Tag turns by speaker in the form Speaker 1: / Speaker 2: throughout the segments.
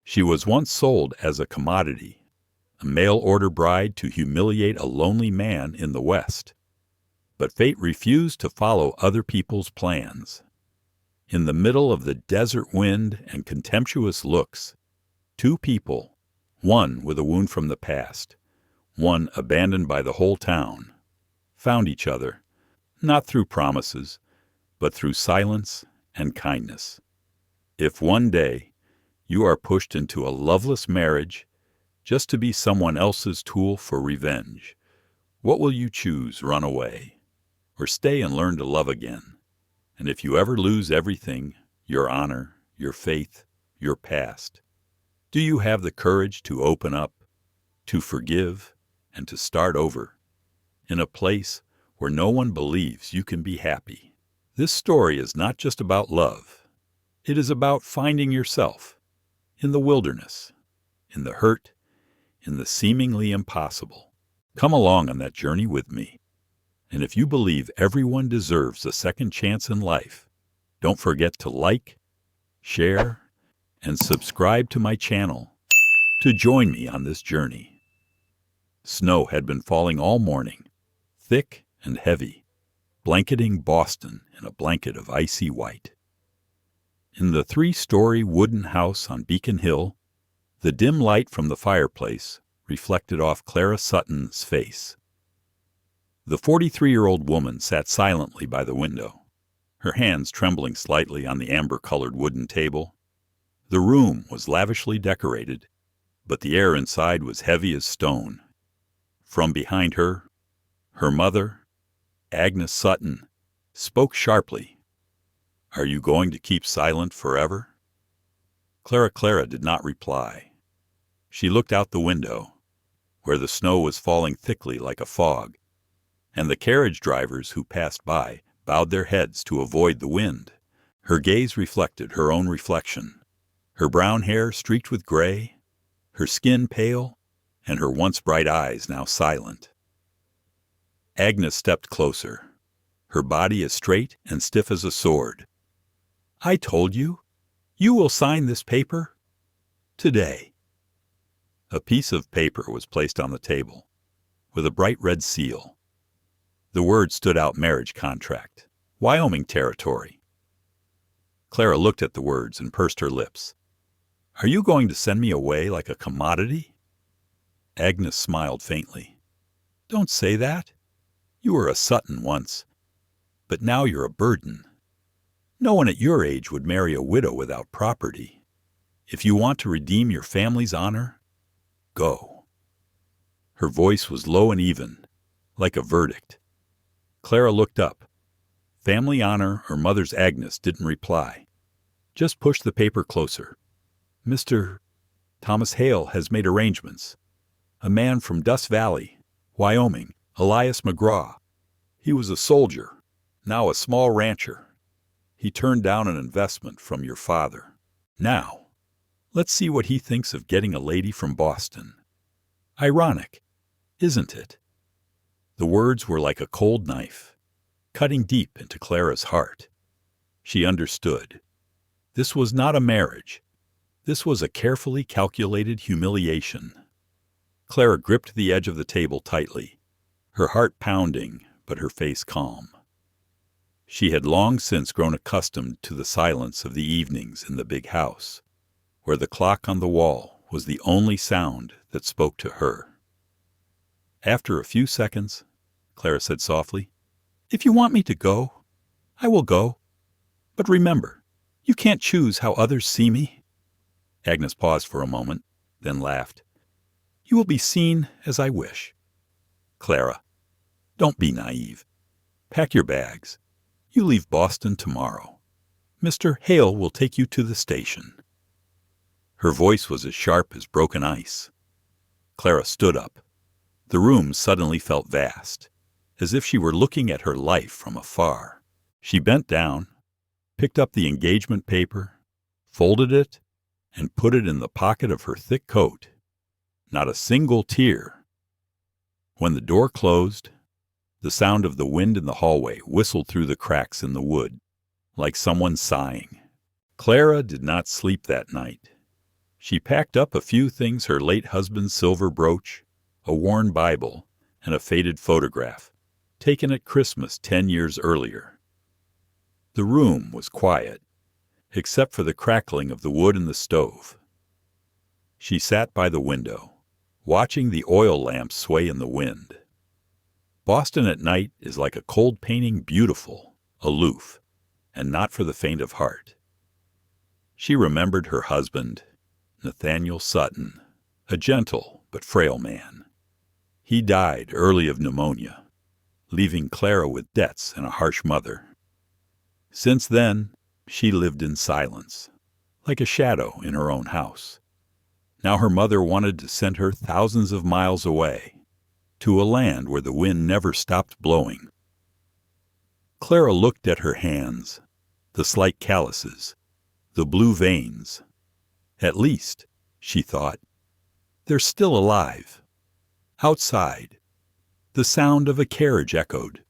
Speaker 1: She was once sold as a commodity, a mail-order bride to humiliate a lonely man in the West. But fate refused to follow other people's plans. In the middle of the desert wind and contemptuous looks, two people, one with a wound from the past, one abandoned by the whole town, found each other, not through promises, but through silence and kindness. If one day you are pushed into a loveless marriage just to be someone else's tool for revenge, what will you choose, run away, or stay and learn to love again? And if you ever lose everything, your honor, your faith, your past, do you have the courage to open up, to forgive, and to start over, in a place where no one believes you can be happy? This story is not just about love. It is about finding yourself in the wilderness, in the hurt, in the seemingly impossible. Come along on that journey with me. And if you believe everyone deserves a second chance in life, don't forget to like, share, and subscribe to my channel to join me on this journey. Snow had been falling all morning, thick and heavy, blanketing Boston in a blanket of icy white. In the 3-story wooden house on Beacon Hill, the dim light from the fireplace reflected off Clara Sutton's face. The 43-year-old woman sat silently by the window, her hands trembling slightly on the amber-colored wooden table. The room was lavishly decorated, but the air inside was heavy as stone. From behind her, her mother, Agnes Sutton, spoke sharply. "Are you going to keep silent forever?" Clara did not reply. She looked out the window, where the snow was falling thickly like a fog, and the carriage drivers who passed by bowed their heads to avoid the wind. Her gaze reflected her own reflection, her brown hair streaked with gray, her skin pale, and her once bright eyes now silent. Agnes stepped closer, her body as straight and stiff as a sword. "I told you. You will sign this paper today." A piece of paper was placed on the table, with a bright red seal. The words stood out: marriage contract, Wyoming territory. Clara looked at the words and pursed her lips. "Are you going to send me away like a commodity?" Agnes smiled faintly. "Don't say that. You were a Sutton once, but now you're a burden. No one at your age would marry a widow without property. If you want to redeem your family's honor, go." Her voice was low and even, like a verdict. Clara looked up. Family honor or Mother's Agnes didn't reply, just pushed the paper closer. "Mr. Thomas Hale has made arrangements. A man from Dust Valley, Wyoming, Elias McGraw. He was a soldier, now a small rancher. He turned down an investment from your father. Now, let's see what he thinks of getting a lady from Boston. Ironic, isn't it?" The words were like a cold knife, cutting deep into Clara's heart. She understood. This was not a marriage. This was a carefully calculated humiliation. Clara gripped the edge of the table tightly, her heart pounding, but her face calm. She had long since grown accustomed to the silence of the evenings in the big house, where the clock on the wall was the only sound that spoke to her. After a few seconds, Clara said softly, "If you want me to go, I will go. But remember, you can't choose how others see me." Agnes paused for a moment, then laughed. "You will be seen as I wish." "Clara, don't be naive. Pack your bags. You leave Boston tomorrow. Mr. Hale will take you to the station." Her voice was as sharp as broken ice. Clara stood up. The room suddenly felt vast, as if she were looking at her life from afar. She bent down, picked up the engagement paper, folded it, and put it in the pocket of her thick coat. Not a single tear. When the door closed, the sound of the wind in the hallway whistled through the cracks in the wood, like someone sighing. Clara did not sleep that night. She packed up a few things: her late husband's silver brooch, a worn Bible, and a faded photograph, taken at Christmas 10 years earlier. The room was quiet, except for the crackling of the wood in the stove. She sat by the window, watching the oil lamps sway in the wind. Boston at night is like a cold painting, beautiful, aloof, and not for the faint of heart. She remembered her husband, Nathaniel Sutton, a gentle but frail man. He died early of pneumonia, leaving Clara with debts and a harsh mother. Since then, she lived in silence, like a shadow in her own house. Now her mother wanted to send her thousands of miles away, to a land where the wind never stopped blowing. Clara looked at her hands, the slight calluses, the blue veins. At least, she thought, they're still alive. Outside, the sound of a carriage echoed,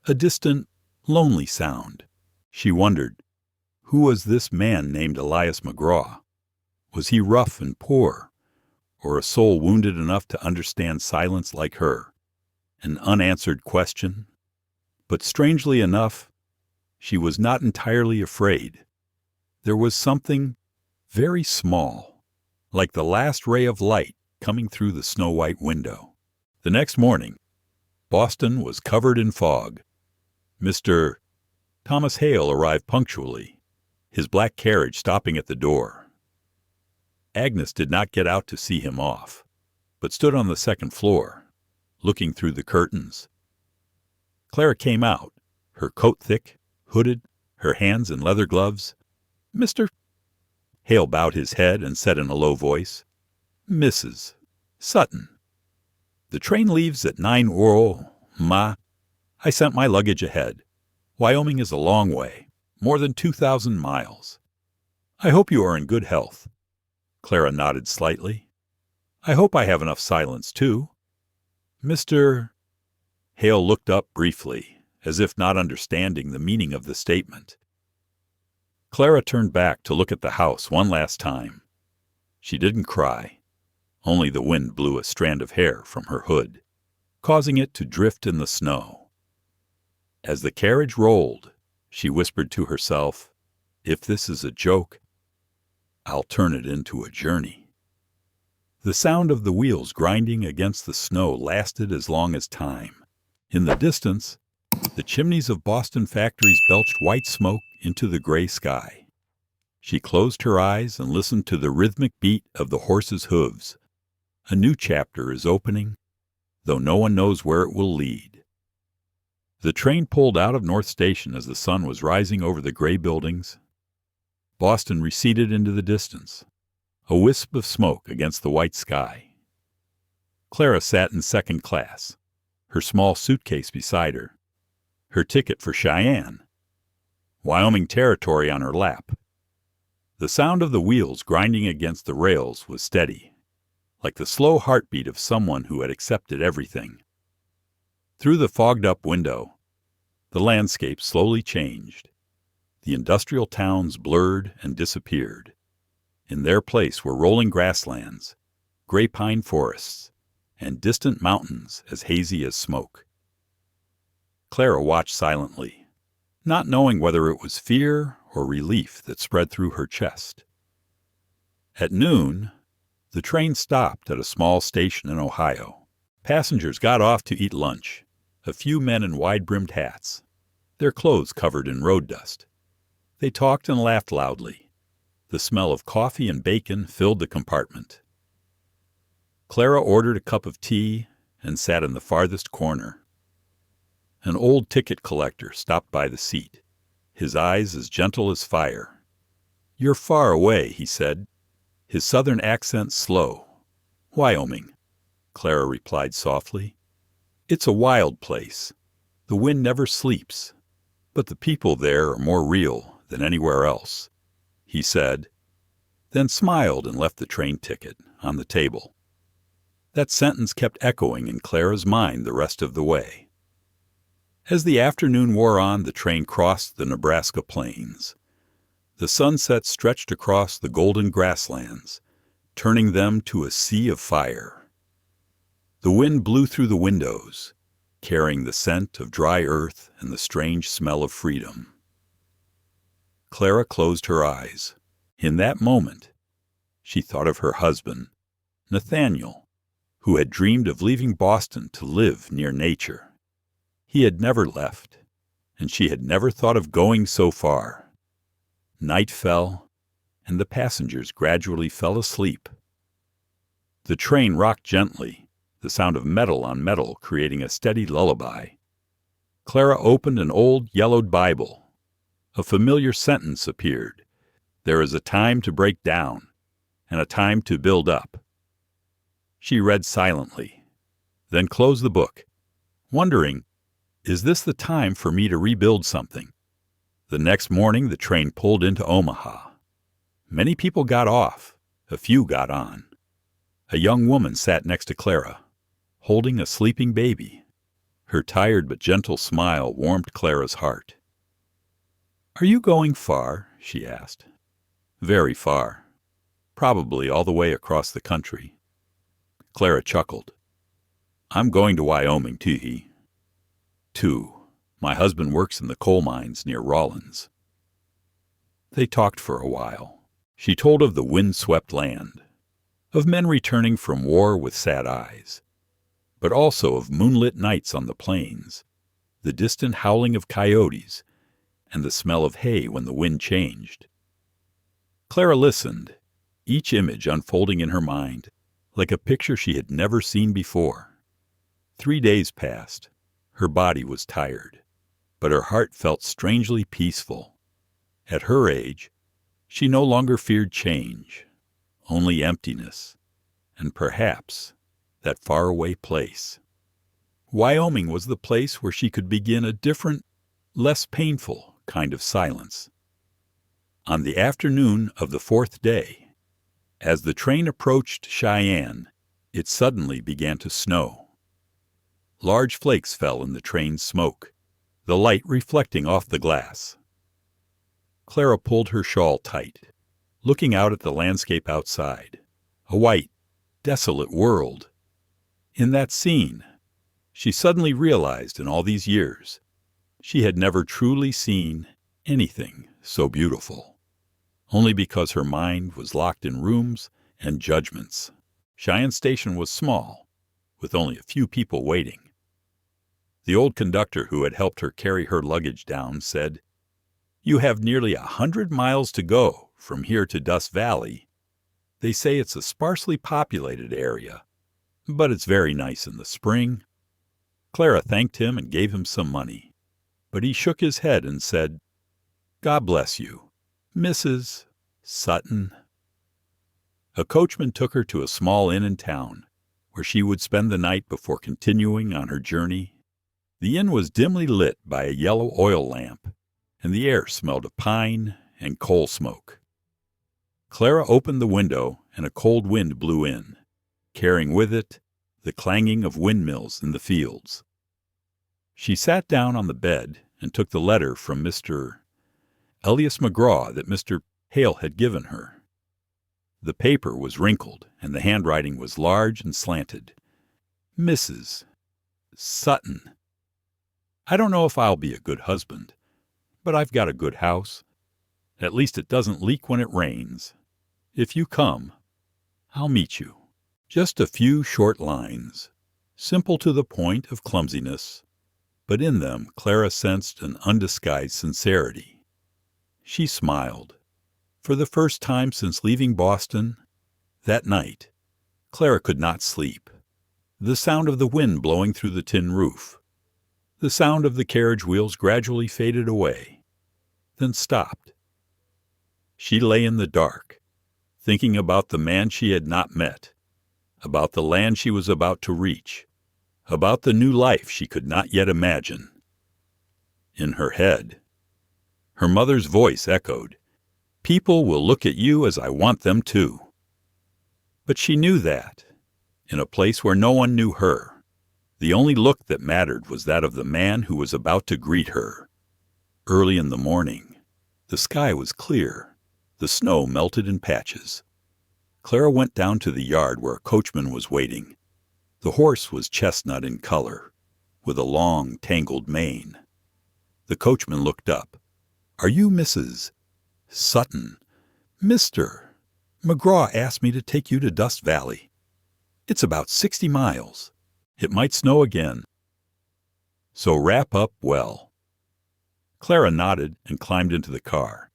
Speaker 1: a distant, lonely sound. She wondered, who was this man named Elias McGraw? Was he rough and poor, or a soul wounded enough to understand silence like her? An unanswered question. But strangely enough, she was not entirely afraid. There was something very small, like the last ray of light coming through the snow-white window. The next morning, Boston was covered in fog. Mr. Thomas Hale arrived punctually, his black carriage stopping at the door. Agnes did not get out to see him off, but stood on the second floor, looking through the curtains. Clara came out, her coat thick, hooded, her hands in leather gloves. "Mr. Hale bowed his head and said in a low voice, "Mrs. Sutton. The train leaves at 9 Ma. I sent my luggage ahead. Wyoming is a long way, more than 2,000 miles. I hope you are in good health." Clara nodded slightly. "I hope I have enough silence, too." Mr. Hale looked up briefly, as if not understanding the meaning of the statement. Clara turned back to look at the house one last time. She didn't cry. Only the wind blew a strand of hair from her hood, causing it to drift in the snow. As the carriage rolled, she whispered to herself, "If this is a joke, I'll turn it into a journey." The sound of the wheels grinding against the snow lasted as long as time. In the distance, the chimneys of Boston factories belched white smoke into the gray sky. She closed her eyes and listened to the rhythmic beat of the horses' hooves. A new chapter is opening, though no one knows where it will lead. The train pulled out of North Station as the sun was rising over the gray buildings. Boston receded into the distance, a wisp of smoke against the white sky. Clara sat in second class, her small suitcase beside her, her ticket for Cheyenne, Wyoming Territory on her lap. The sound of the wheels grinding against the rails was steady, like the slow heartbeat of someone who had accepted everything. Through the fogged-up window, the landscape slowly changed. The industrial towns blurred and disappeared. In their place were rolling grasslands, gray pine forests, and distant mountains as hazy as smoke. Clara watched silently, not knowing whether it was fear or relief that spread through her chest. At noon, the train stopped at a small station in Ohio. Passengers got off to eat lunch, a few men in wide-brimmed hats, their clothes covered in road dust. They talked and laughed loudly. The smell of coffee and bacon filled the compartment. Clara ordered a cup of tea and sat in the farthest corner. An old ticket collector stopped by the seat, his eyes as gentle as fire. "You're far away," he said, his southern accent slow. "Wyoming," Clara replied softly. "It's a wild place. The wind never sleeps, but the people there are more real than anywhere else," he said, then smiled and left the train ticket on the table. That sentence kept echoing in Clara's mind the rest of the way. As the afternoon wore on, the train crossed the Nebraska plains. The sunset stretched across the golden grasslands, turning them to a sea of fire. The wind blew through the windows, carrying the scent of dry earth and the strange smell of freedom. Clara closed her eyes. In that moment, she thought of her husband, Nathaniel, who had dreamed of leaving Boston to live near nature. He had never left, and she had never thought of going so far. Night fell, and the passengers gradually fell asleep. The train rocked gently, the sound of metal on metal creating a steady lullaby. Clara opened an old yellowed Bible. A familiar sentence appeared. There is a time to break down, and a time to build up. She read silently, then closed the book, wondering, is this the time for me to rebuild something? The next morning the train pulled into Omaha. Many people got off, a few got on. A young woman sat next to Clara, holding a sleeping baby. Her tired but gentle smile warmed Clara's heart. "Are you going far?" she asked. "Very far. Probably all the way across the country." Clara chuckled. "I'm going to Wyoming, too. My husband works in the coal mines near Rawlins." They talked for a while. She told of the wind-swept land, of men returning from war with sad eyes, but also of moonlit nights on the plains, the distant howling of coyotes, and the smell of hay when the wind changed. Clara listened, each image unfolding in her mind, like a picture she had never seen before. 3 days passed. Her body was tired, but her heart felt strangely peaceful. At her age, she no longer feared change, only emptiness, and perhaps that faraway place. Wyoming was the place where she could begin a different, less painful kind of silence. On the afternoon of the 4th day, as the train approached Cheyenne, it suddenly began to snow. Large flakes fell in the train's smoke, the light reflecting off the glass. Clara pulled her shawl tight, looking out at the landscape outside, a white, desolate world. In that scene, she suddenly realized in all these years, she had never truly seen anything so beautiful, only because her mind was locked in rooms and judgments. Cheyenne Station was small, with only a few people waiting. The old conductor who had helped her carry her luggage down said, "You have nearly 100 miles to go from here to Dust Valley. They say it's a sparsely populated area, but it's very nice in the spring." Clara thanked him and gave him some money, but he shook his head and said, "God bless you, Mrs. Sutton." A coachman took her to a small inn in town, where she would spend the night before continuing on her journey. The inn was dimly lit by a yellow oil lamp, and the air smelled of pine and coal smoke. Clara opened the window, and a cold wind blew in, carrying with it the clanging of windmills in the fields. She sat down on the bed and took the letter from Mr. Elias McGraw that Mr. Hale had given her. The paper was wrinkled, and the handwriting was large and slanted. "Mrs. Sutton, I don't know if I'll be a good husband, but I've got a good house. At least it doesn't leak when it rains. If you come, I'll meet you." Just a few short lines, simple to the point of clumsiness, but in them Clara sensed an undisguised sincerity. She smiled. For the first time since leaving Boston, that night, Clara could not sleep. The sound of the wind blowing through the tin roof, the sound of the carriage wheels gradually faded away, then stopped. She lay in the dark, thinking about the man she had not met, about the land she was about to reach, about the new life she could not yet imagine. In her head, her mother's voice echoed, "People will look at you as I want them to." But she knew that, in a place where no one knew her, the only look that mattered was that of the man who was about to greet her. Early in the morning, the sky was clear, the snow melted in patches. Clara went down to the yard where a coachman was waiting. The horse was chestnut in color, with a long, tangled mane. The coachman looked up. "Are you Mrs. Sutton?" "Mr. McGraw asked me to take you to Dust Valley. It's about 60 miles. It might snow again. So wrap up well." Clara nodded and climbed into the car.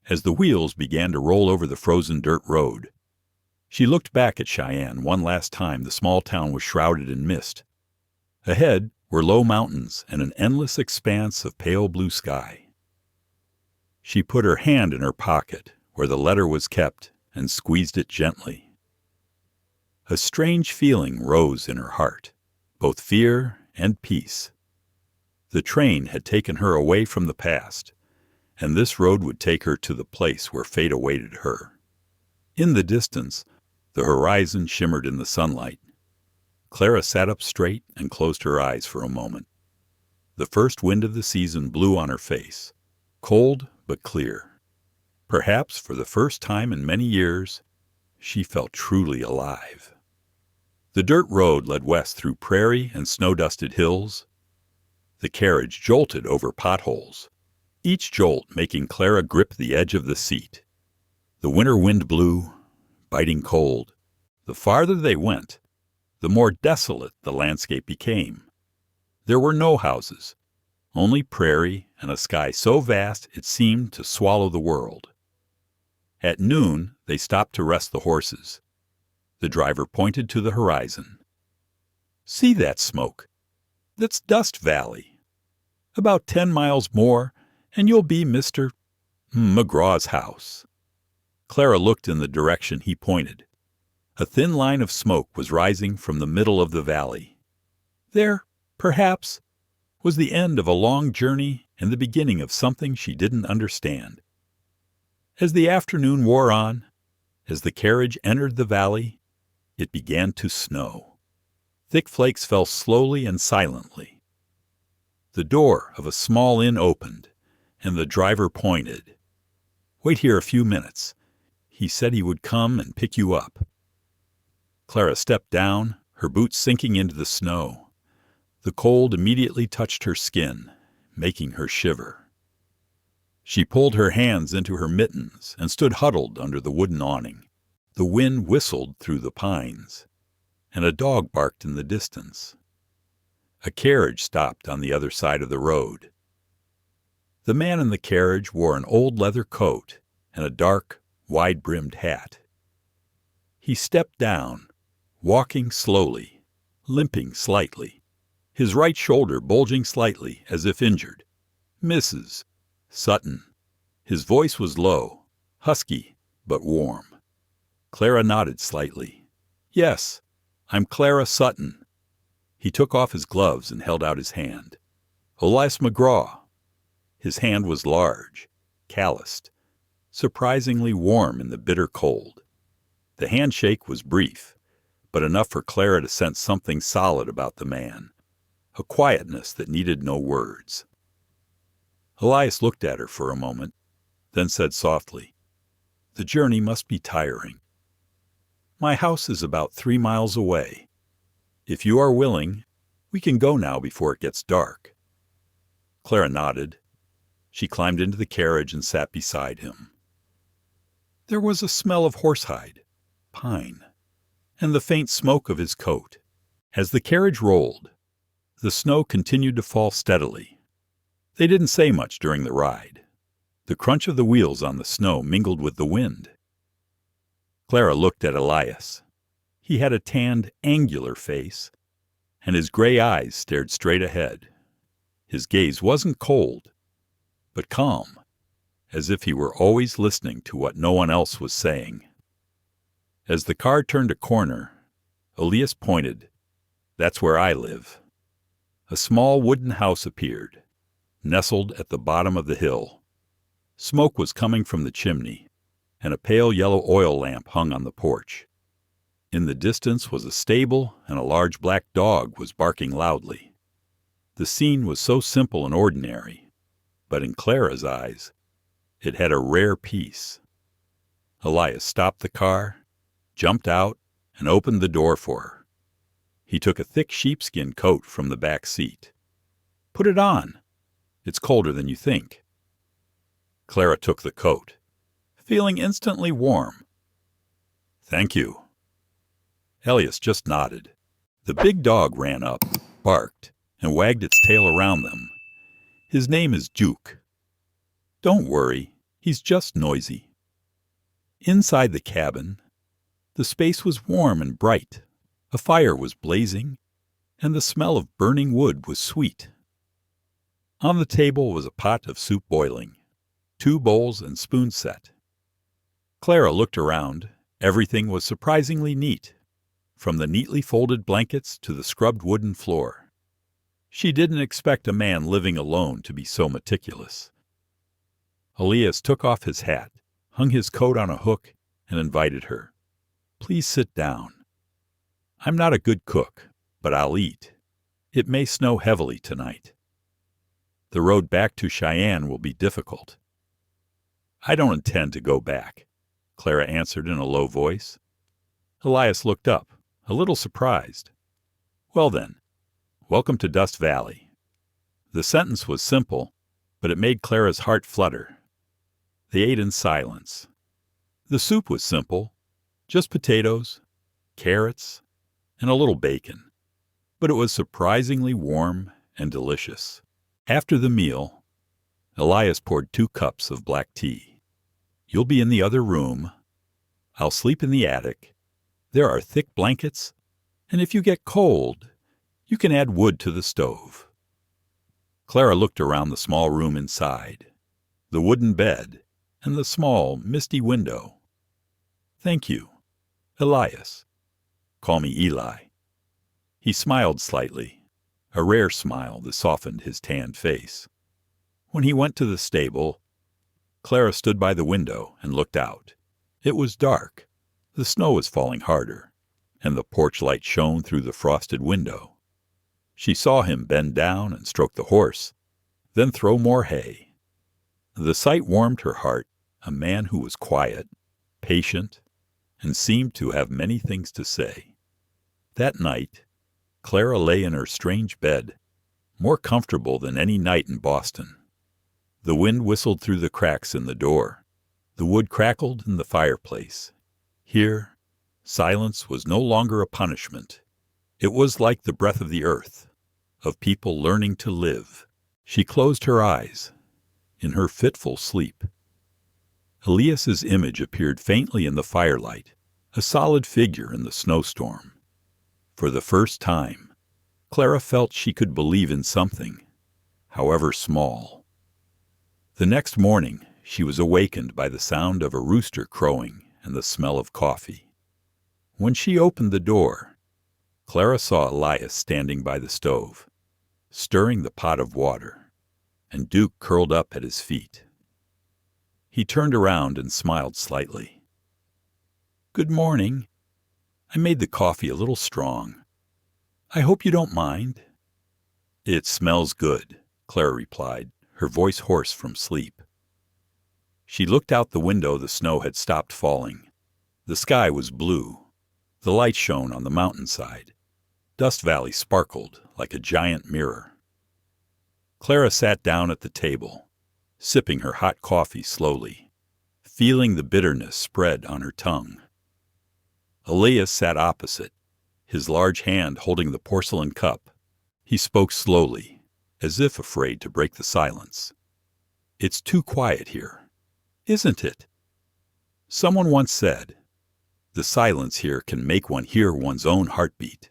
Speaker 1: As the wheels began to roll over the frozen dirt road, she looked back at Cheyenne one last time. The small town was shrouded in mist. Ahead were low mountains and an endless expanse of pale blue sky. She put her hand in her pocket where the letter was kept and squeezed it gently. A strange feeling rose in her heart, both fear and peace. The train had taken her away from the past, and this road would take her to the place where fate awaited her. In the distance, the horizon shimmered in the sunlight. Clara sat up straight and closed her eyes for a moment. The first wind of the season blew on her face, cold but clear. Perhaps for the first time in many years, she felt truly alive. The dirt road led west through prairie and snow-dusted hills. The carriage jolted over potholes, each jolt making Clara grip the edge of the seat. The winter wind blew, biting cold. The farther they went, the more desolate the landscape became. There were no houses, only prairie and a sky so vast it seemed to swallow the world. At noon, they stopped to rest the horses. The driver pointed to the horizon. "See that smoke? That's Dust Valley. About 10 miles more, and you'll be Mr. McGraw's house." Clara looked in the direction he pointed. A thin line of smoke was rising from the middle of the valley. There, perhaps, was the end of a long journey and the beginning of something she didn't understand. As the afternoon wore on, as the carriage entered the valley, it began to snow. Thick flakes fell slowly and silently. The door of a small inn opened, and the driver pointed. "Wait here a few minutes. He said he would come and pick you up." Clara stepped down, her boots sinking into the snow. The cold immediately touched her skin, making her shiver. She pulled her hands into her mittens and stood huddled under the wooden awning. The wind whistled through the pines, and a dog barked in the distance. A carriage stopped on the other side of the road. The man in the carriage wore an old leather coat and a dark, wide-brimmed hat. He stepped down, walking slowly, limping slightly, his right shoulder bulging slightly as if injured. "Mrs. Sutton." His voice was low, husky, but warm. Clara nodded slightly. "Yes, I'm Clara Sutton." He took off his gloves and held out his hand. "Elias McGraw." His hand was large, calloused, surprisingly warm in the bitter cold. The handshake was brief, but enough for Clara to sense something solid about the man, a quietness that needed no words. Elias looked at her for a moment, then said softly, "The journey must be tiring. My house is about 3 miles away. If you are willing, we can go now before it gets dark." Clara nodded. She climbed into the carriage and sat beside him. There was a smell of horsehide, pine, and the faint smoke of his coat. As the carriage rolled, the snow continued to fall steadily. They didn't say much during the ride. The crunch of the wheels on the snow mingled with the wind. Clara looked at Elias. He had a tanned, angular face, and his gray eyes stared straight ahead. His gaze wasn't cold, but calm, as if he were always listening to what no one else was saying. As the car turned a corner, Elias pointed. "That's where I live." A small wooden house appeared, nestled at the bottom of the hill. Smoke was coming from the chimney, and a pale yellow oil lamp hung on the porch. In the distance was a stable, and a large black dog was barking loudly. The scene was so simple and ordinary, but in Clara's eyes, it had a rare peace. Elias stopped the car, jumped out, and opened the door for her. He took a thick sheepskin coat from the back seat. "Put it on. It's colder than you think." Clara took the coat, feeling instantly warm. "Thank you." Elias just nodded. The big dog ran up, barked, and wagged its tail around them. "His name is Juke." "Don't worry, he's just noisy." Inside the cabin, the space was warm and bright. A fire was blazing, and the smell of burning wood was sweet. On the table was a pot of soup boiling, 2 bowls and spoon set. Clara looked around. Everything was surprisingly neat, from the neatly folded blankets to the scrubbed wooden floor. She didn't expect a man living alone to be so meticulous. Elias took off his hat, hung his coat on a hook, and invited her. "Please sit down. I'm not a good cook, but I'll eat. It may snow heavily tonight. The road back to Cheyenne will be difficult." "I don't intend to go back," Clara answered in a low voice. Elias looked up, a little surprised. "Well then, welcome to Dust Valley." The sentence was simple, but it made Clara's heart flutter. They ate in silence. The soup was simple, just potatoes, carrots, and a little bacon, but it was surprisingly warm and delicious. After the meal, Elias poured 2 cups of black tea. "You'll be in the other room. I'll sleep in the attic. There are thick blankets, and if you get cold, you can add wood to the stove." Clara looked around the small room inside, the wooden bed, and the small, misty window. "Thank you, Elias. Call me Eli." He smiled slightly, a rare smile that softened his tanned face. When he went to the stable, Clara stood by the window and looked out. It was dark. The snow was falling harder, and the porch light shone through the frosted window. She saw him bend down and stroke the horse, then throw more hay. The sight warmed her heart, a man who was quiet, patient, and seemed to have many things to say. That night, Clara lay in her strange bed, more comfortable than any night in Boston. The wind whistled through the cracks in the door. The wood crackled in the fireplace. Here, silence was no longer a punishment. It was like the breath of the earth, of people learning to live. She closed her eyes. In her fitful sleep, Elias's image appeared faintly in the firelight, a solid figure in the snowstorm. For the first time, Clara felt she could believe in something, however small. The next morning, she was awakened by the sound of a rooster crowing and the smell of coffee. When she opened the door, Clara saw Elias standing by the stove, stirring the pot of water, and Duke curled up at his feet. He turned around and smiled slightly. "Good morning. I made the coffee a little strong. I hope you don't mind." "It smells good," Clara replied, her voice hoarse from sleep. She looked out the window. The snow had stopped falling. The sky was blue. The light shone on the mountainside. Dust Valley sparkled like a giant mirror. Clara sat down at the table, sipping her hot coffee slowly, feeling the bitterness spread on her tongue. Elias sat opposite, his large hand holding the porcelain cup. He spoke slowly, as if afraid to break the silence. "It's too quiet here, isn't it? Someone once said, the silence here can make one hear one's own heartbeat."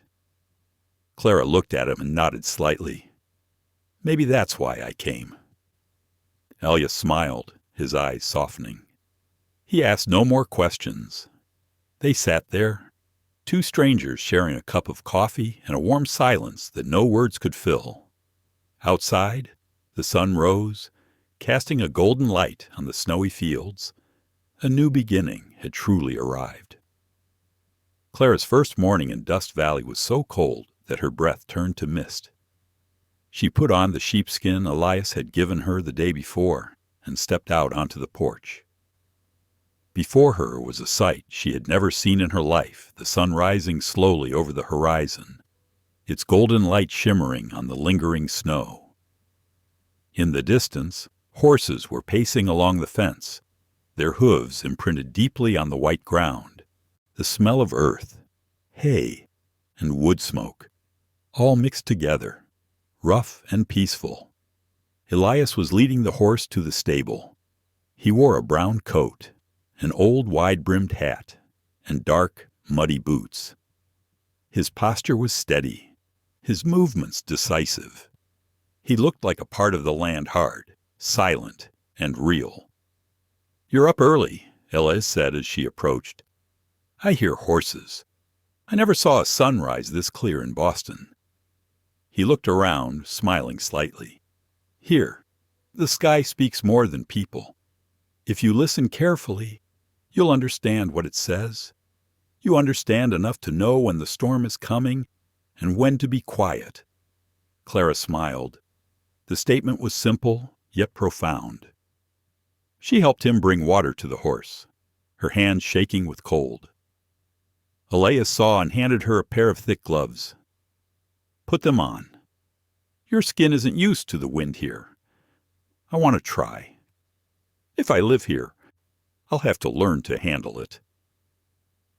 Speaker 1: Clara looked at him and nodded slightly. "Maybe that's why I came." Elias smiled, his eyes softening. He asked no more questions. They sat there, 2 strangers sharing a cup of coffee and a warm silence that no words could fill. Outside, the sun rose, casting a golden light on the snowy fields. A new beginning had truly arrived. Clara's first morning in Dust Valley was so cold that her breath turned to mist. She put on the sheepskin Elias had given her the day before and stepped out onto the porch. Before her was a sight she had never seen in her life, the sun rising slowly over the horizon, its golden light shimmering on the lingering snow. In the distance, horses were pacing along the fence, their hooves imprinted deeply on the white ground. The smell of earth, hay, and wood smoke, all mixed together, rough and peaceful. Elias was leading the horse to the stable. He wore a brown coat, an old wide-brimmed hat, and dark, muddy boots. His posture was steady, his movements decisive. He looked like a part of the land hard, silent, and real. "You're up early," Elias said as she approached. "I hear horses. I never saw a sunrise this clear in Boston." He looked around, smiling slightly. "Here, the sky speaks more than people. If you listen carefully, you'll understand what it says. You understand enough to know when the storm is coming and when to be quiet." Clara smiled. The statement was simple, yet profound. She helped him bring water to the horse, her hands shaking with cold. Elias saw and handed her a pair of thick gloves. "Put them on. Your skin isn't used to the wind here. I want to try. If I live here, I'll have to learn to handle it."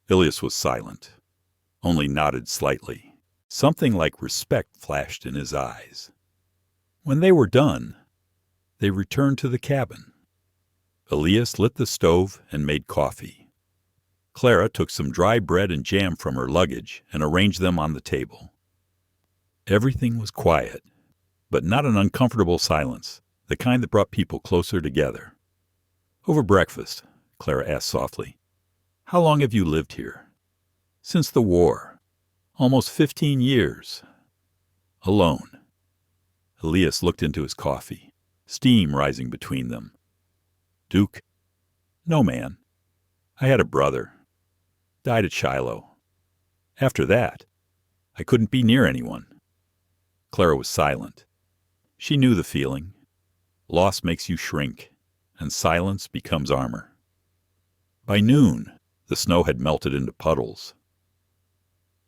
Speaker 1: Elias was silent, only nodded slightly. Something like respect flashed in his eyes. When they were done, they returned to the cabin. Elias lit the stove and made coffee. Clara took some dry bread and jam from her luggage and arranged them on the table. Everything was quiet, but not an uncomfortable silence, the kind that brought people closer together. "Over breakfast," Clara asked softly, "how long have you lived here?" "Since the war. Almost 15 years. Alone." Elias looked into his coffee, steam rising between them. "Duke?" "No, man. I had a brother. Died at Shiloh. After that, I couldn't be near anyone." Clara was silent. She knew the feeling. Loss makes you shrink, and silence becomes armor. By noon, the snow had melted into puddles.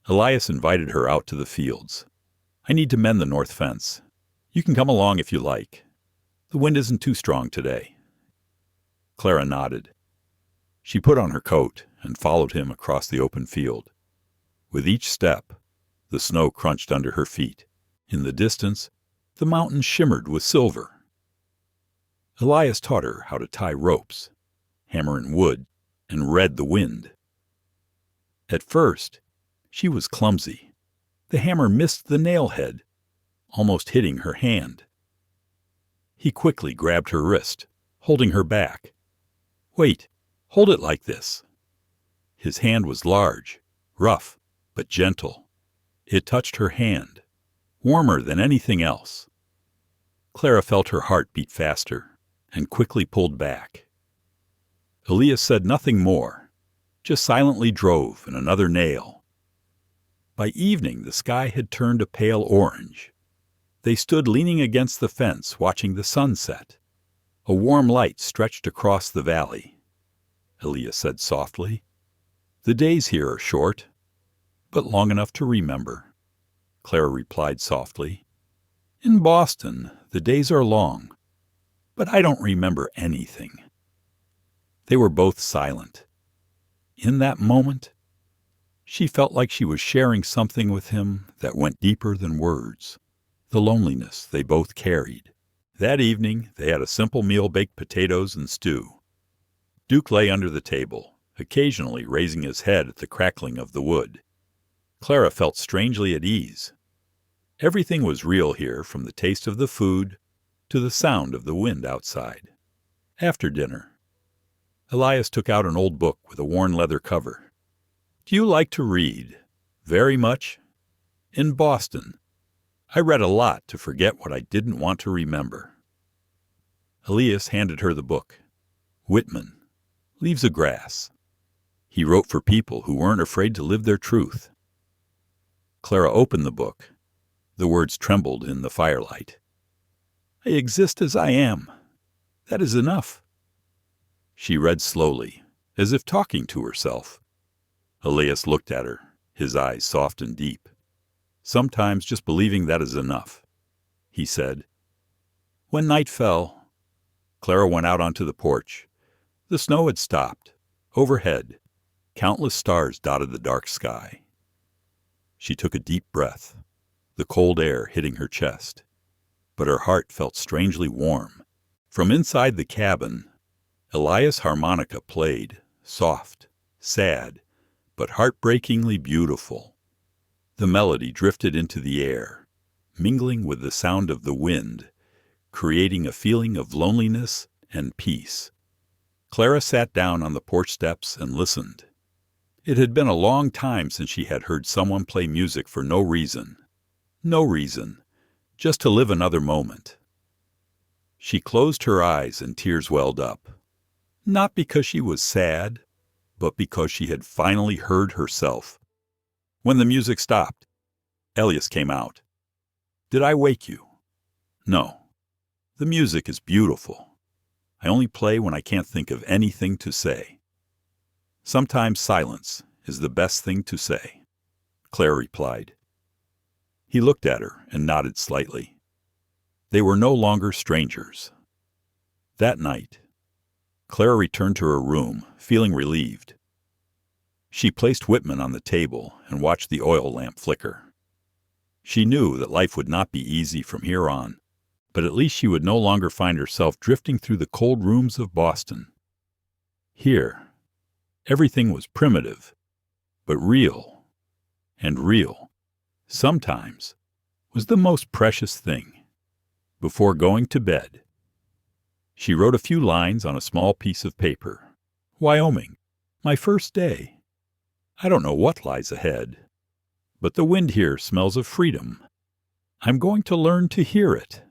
Speaker 1: Elias invited her out to the fields. "I need to mend the north fence. You can come along if you like. The wind isn't too strong today." Clara nodded. She put on her coat and followed him across the open field. With each step, the snow crunched under her feet. In the distance, the mountains shimmered with silver. Elias taught her how to tie ropes, hammer in wood, and read the wind. At first, she was clumsy. The hammer missed the nail head, almost hitting her hand. He quickly grabbed her wrist, holding her back. "Wait, hold it like this." His hand was large, rough, but gentle. It touched her hand, warmer than anything else. Clara felt her heart beat faster and quickly pulled back. Elias said nothing more, just silently drove in another nail. By evening, the sky had turned a pale orange. They stood leaning against the fence, watching the sun set. A warm light stretched across the valley. Elias said softly, "The days here are short, but long enough to remember." Clara replied softly, "In Boston, the days are long, but I don't remember anything." They were both silent. In that moment, she felt like she was sharing something with him that went deeper than words, the loneliness they both carried. That evening, they had a simple meal, baked potatoes and stew. Duke lay under the table, occasionally raising his head at the crackling of the wood. Clara felt strangely at ease. Everything was real here, from the taste of the food to the sound of the wind outside. After dinner, Elias took out an old book with a worn leather cover. "Do you like to read?" "Very much. In Boston, I read a lot to forget what I didn't want to remember." Elias handed her the book. "Whitman, Leaves of Grass." He wrote for people who weren't afraid to live their truth. Clara opened the book. The words trembled in the firelight. "I exist as I am. That is enough." She read slowly, as if talking to herself. Elias looked at her, his eyes soft and deep. "Sometimes just believing that is enough," he said. When night fell, Clara went out onto the porch. The snow had stopped. Overhead, countless stars dotted the dark sky. She took a deep breath, the cold air hitting her chest. But her heart felt strangely warm. From inside the cabin, Elias' harmonica played, soft, sad, but heartbreakingly beautiful. The melody drifted into the air, mingling with the sound of the wind, creating a feeling of loneliness and peace. Clara sat down on the porch steps and listened. It had been a long time since she had heard someone play music for no reason. No reason, just to live another moment. She closed her eyes and tears welled up. Not because she was sad, but because she had finally heard herself. When the music stopped, Elias came out. "Did I wake you?" "No. The music is beautiful. I only play when I can't think of anything to say." "Sometimes silence is the best thing to say," Clara replied. He looked at her and nodded slightly. They were no longer strangers. That night, Clara returned to her room, feeling relieved. She placed Whitman on the table and watched the oil lamp flicker. She knew that life would not be easy from here on, but at least she would no longer find herself drifting through the cold rooms of Boston. Here, everything was primitive, but real, and real, sometimes, was the most precious thing. Before going to bed, she wrote a few lines on a small piece of paper. "Wyoming, my first day. I don't know what lies ahead, but the wind here smells of freedom. I'm going to learn to hear it."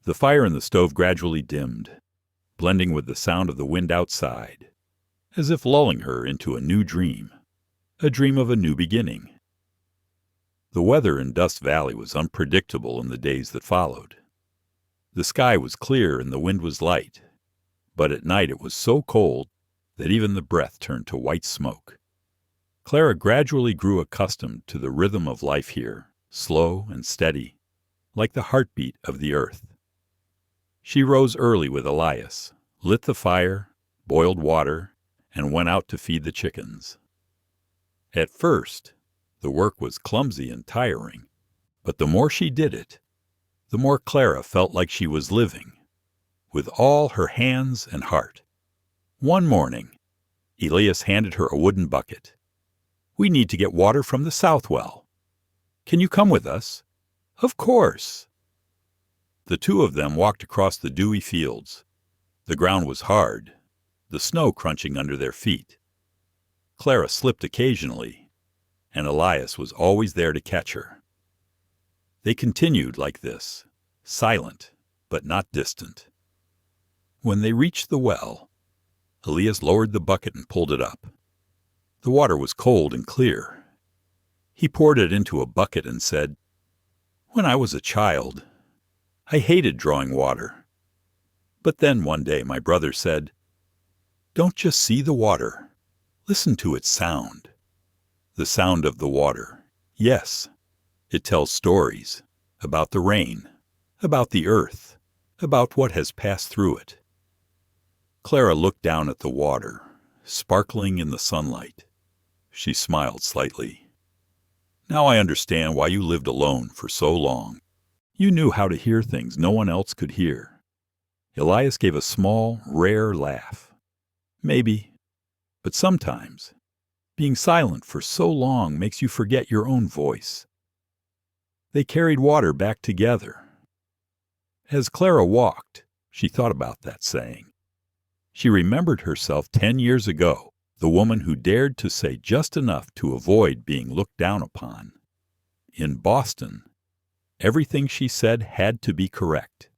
Speaker 1: The fire in the stove gradually dimmed, blending with the sound of the wind outside, as if lulling her into a new dream, a dream of a new beginning. The weather in Dust Valley was unpredictable in the days that followed. The sky was clear and the wind was light, but at night it was so cold that even the breath turned to white smoke. Clara gradually grew accustomed to the rhythm of life here, slow and steady, like the heartbeat of the earth. She rose early with Elias, lit the fire, boiled water, and went out to feed the chickens. At first, the work was clumsy and tiring, but the more she did it, the more Clara felt like she was living, with all her hands and heart. One morning, Elias handed her a wooden bucket. "We need to get water from the south well. Can you come with us?" "Of course." The two of them walked across the dewy fields. The ground was hard, the snow crunching under their feet. Clara slipped occasionally, and Elias was always there to catch her. They continued like this, silent but not distant. When they reached the well, Elias lowered the bucket and pulled it up. The water was cold and clear. He poured it into a bucket and said, "When I was a child, I hated drawing water. But then one day my brother said, 'Don't just see the water, listen to its sound.' The sound of the water. Yes, it tells stories about the rain, about the earth, about what has passed through it." Clara looked down at the water, sparkling in the sunlight. She smiled slightly. "Now I understand why you lived alone for so long. You knew how to hear things no one else could hear." Elias gave a small, rare laugh. "Maybe, but sometimes being silent for so long makes you forget your own voice." They carried water back together. As Clara walked, she thought about that saying. She remembered herself 10 years ago, the woman who dared to say just enough to avoid being looked down upon. In Boston, everything she said had to be correct.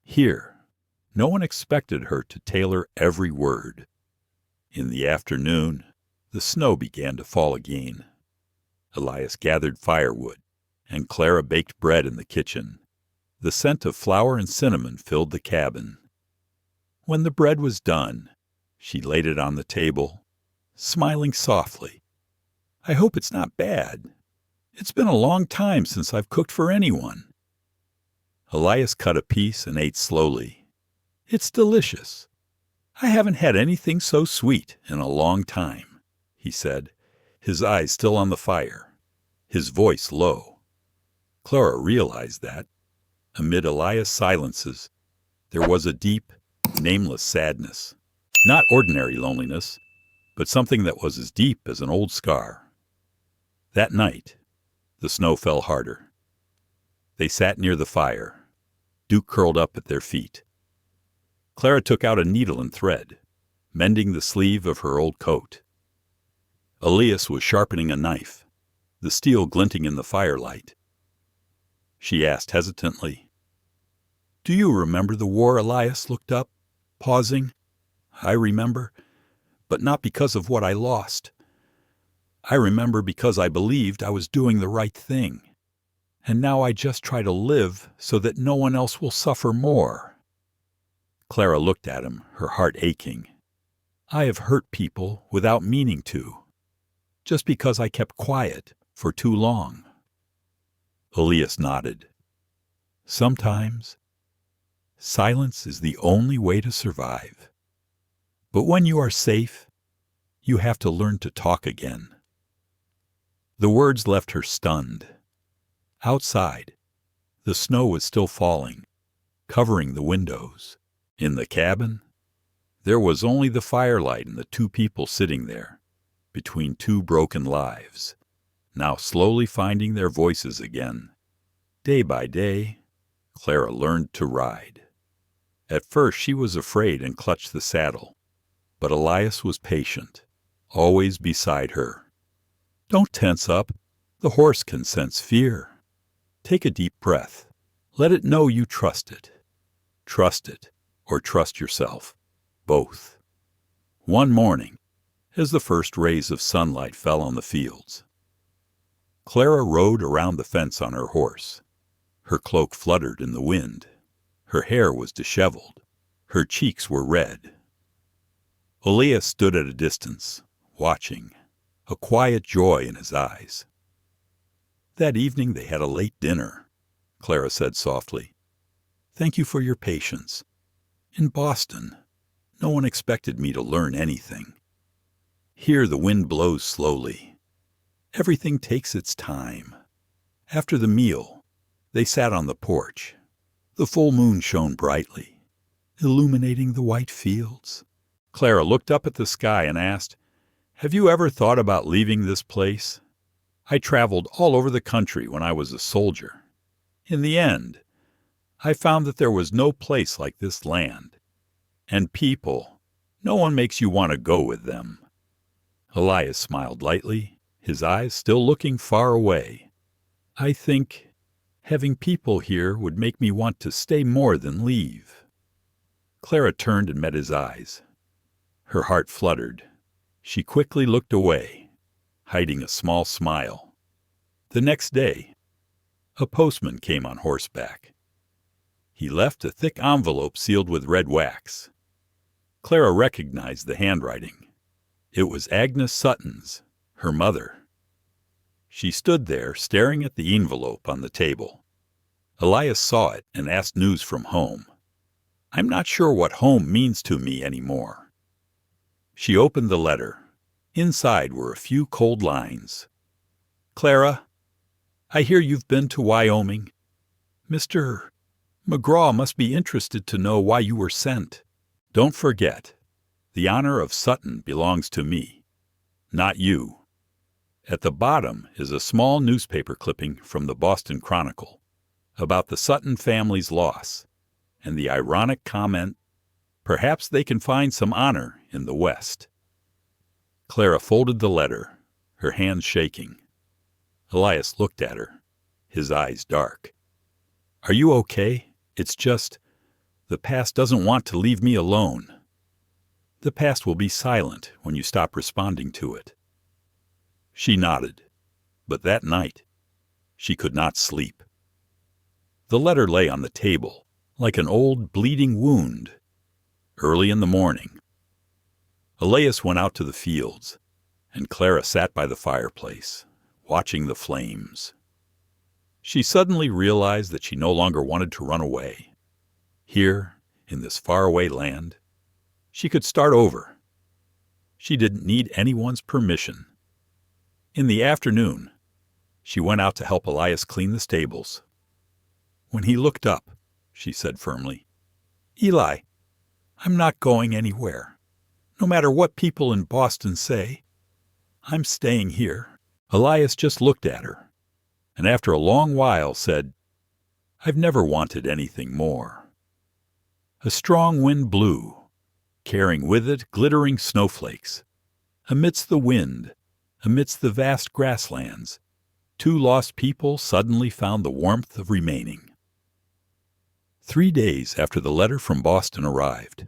Speaker 1: Here, no one expected her to tailor every word. In the afternoon, the snow began to fall again. Elias gathered firewood, and Clara baked bread in the kitchen. The scent of flour and cinnamon filled the cabin. When the bread was done, She laid it on the table, smiling softly. I hope it's not bad. It's been a long time since I've cooked for anyone. Elias cut a piece and ate slowly. It's delicious. I haven't had anything so sweet in a long time, he said, his eyes still on the fire, his voice low. Clara realized that, amid Elias' silences, there was a deep, nameless sadness. Not ordinary loneliness, but something that was as deep as an old scar. That night, the snow fell harder. They sat near the fire, Duke curled up at their feet. Clara took out a needle and thread, mending the sleeve of her old coat. Elias was sharpening a knife, the steel glinting in the firelight. She asked hesitantly, Do you remember the war? Elias looked up, pausing. I remember, but not because of what I lost. I remember because I believed I was doing the right thing. And now I just try to live so that no one else will suffer more. Clara looked at him, her heart aching. I have hurt people without meaning to, just because I kept quiet for too long. Elias nodded. Sometimes, silence is the only way to survive. But when you are safe, you have to learn to talk again. The words left her stunned. Outside, the snow was still falling, covering the windows. In the cabin, there was only the firelight and the two people sitting there, between two broken lives, now slowly finding their voices again. Day by day, Clara learned to ride. At first she was afraid and clutched the saddle, but Elias was patient, always beside her. Don't tense up. The horse can sense fear. Take a deep breath. Let it know you trust it. Trust it, or trust yourself. Both. One morning, as the first rays of sunlight fell on the fields, Clara rode around the fence on her horse. Her cloak fluttered in the wind. Her hair was disheveled. Her cheeks were red. Elias stood at a distance, watching, a quiet joy in his eyes. That evening they had a late dinner, Clara said softly. Thank you for your patience. In Boston, no one expected me to learn anything. Here the wind blows slowly. Everything takes its time. After the meal, they sat on the porch. The full moon shone brightly, illuminating the white fields. Clara looked up at the sky and asked, Have you ever thought about leaving this place? I traveled all over the country when I was a soldier. In the end, I found that there was no place like this land. And people, no one makes you want to go with them. Elias smiled lightly, his eyes still looking far away. I think having people here would make me want to stay more than leave. Clara turned and met his eyes. Her heart fluttered. She quickly looked away, hiding a small smile. The next day, a postman came on horseback. He left a thick envelope sealed with red wax. Clara recognized the handwriting. It was Agnes Sutton's, her mother. She stood there, staring at the envelope on the table. Elias saw it and asked news from home. I'm not sure what home means to me anymore. She opened the letter. Inside were a few cold lines. Clara, I hear you've been to Wyoming. Mr. McGraw must be interested to know why you were sent. Don't forget, the honor of Sutton belongs to me, not you. At the bottom is a small newspaper clipping from the Boston Chronicle about the Sutton family's loss, and the ironic comment, perhaps they can find some honor in the West. Clara folded the letter, her hands shaking. Elias looked at her, his eyes dark. Are you okay? It's just, the past doesn't want to leave me alone. The past will be silent when you stop responding to it. She nodded, but that night, she could not sleep. The letter lay on the table, like an old bleeding wound. Early in the morning, Elias went out to the fields, and Clara sat by the fireplace, watching the flames. She suddenly realized that she no longer wanted to run away. Here, in this faraway land, she could start over. She didn't need anyone's permission. In the afternoon, she went out to help Elias clean the stables. When he looked up, she said firmly, "Eli, I'm not going anywhere. No matter what people in Boston say, I'm staying here." Elias just looked at her, and after a long while said, "I've never wanted anything more." A strong wind blew, carrying with it glittering snowflakes. Amidst the wind, amidst the vast grasslands, two lost people suddenly found the warmth of remaining. 3 days after the letter from Boston arrived,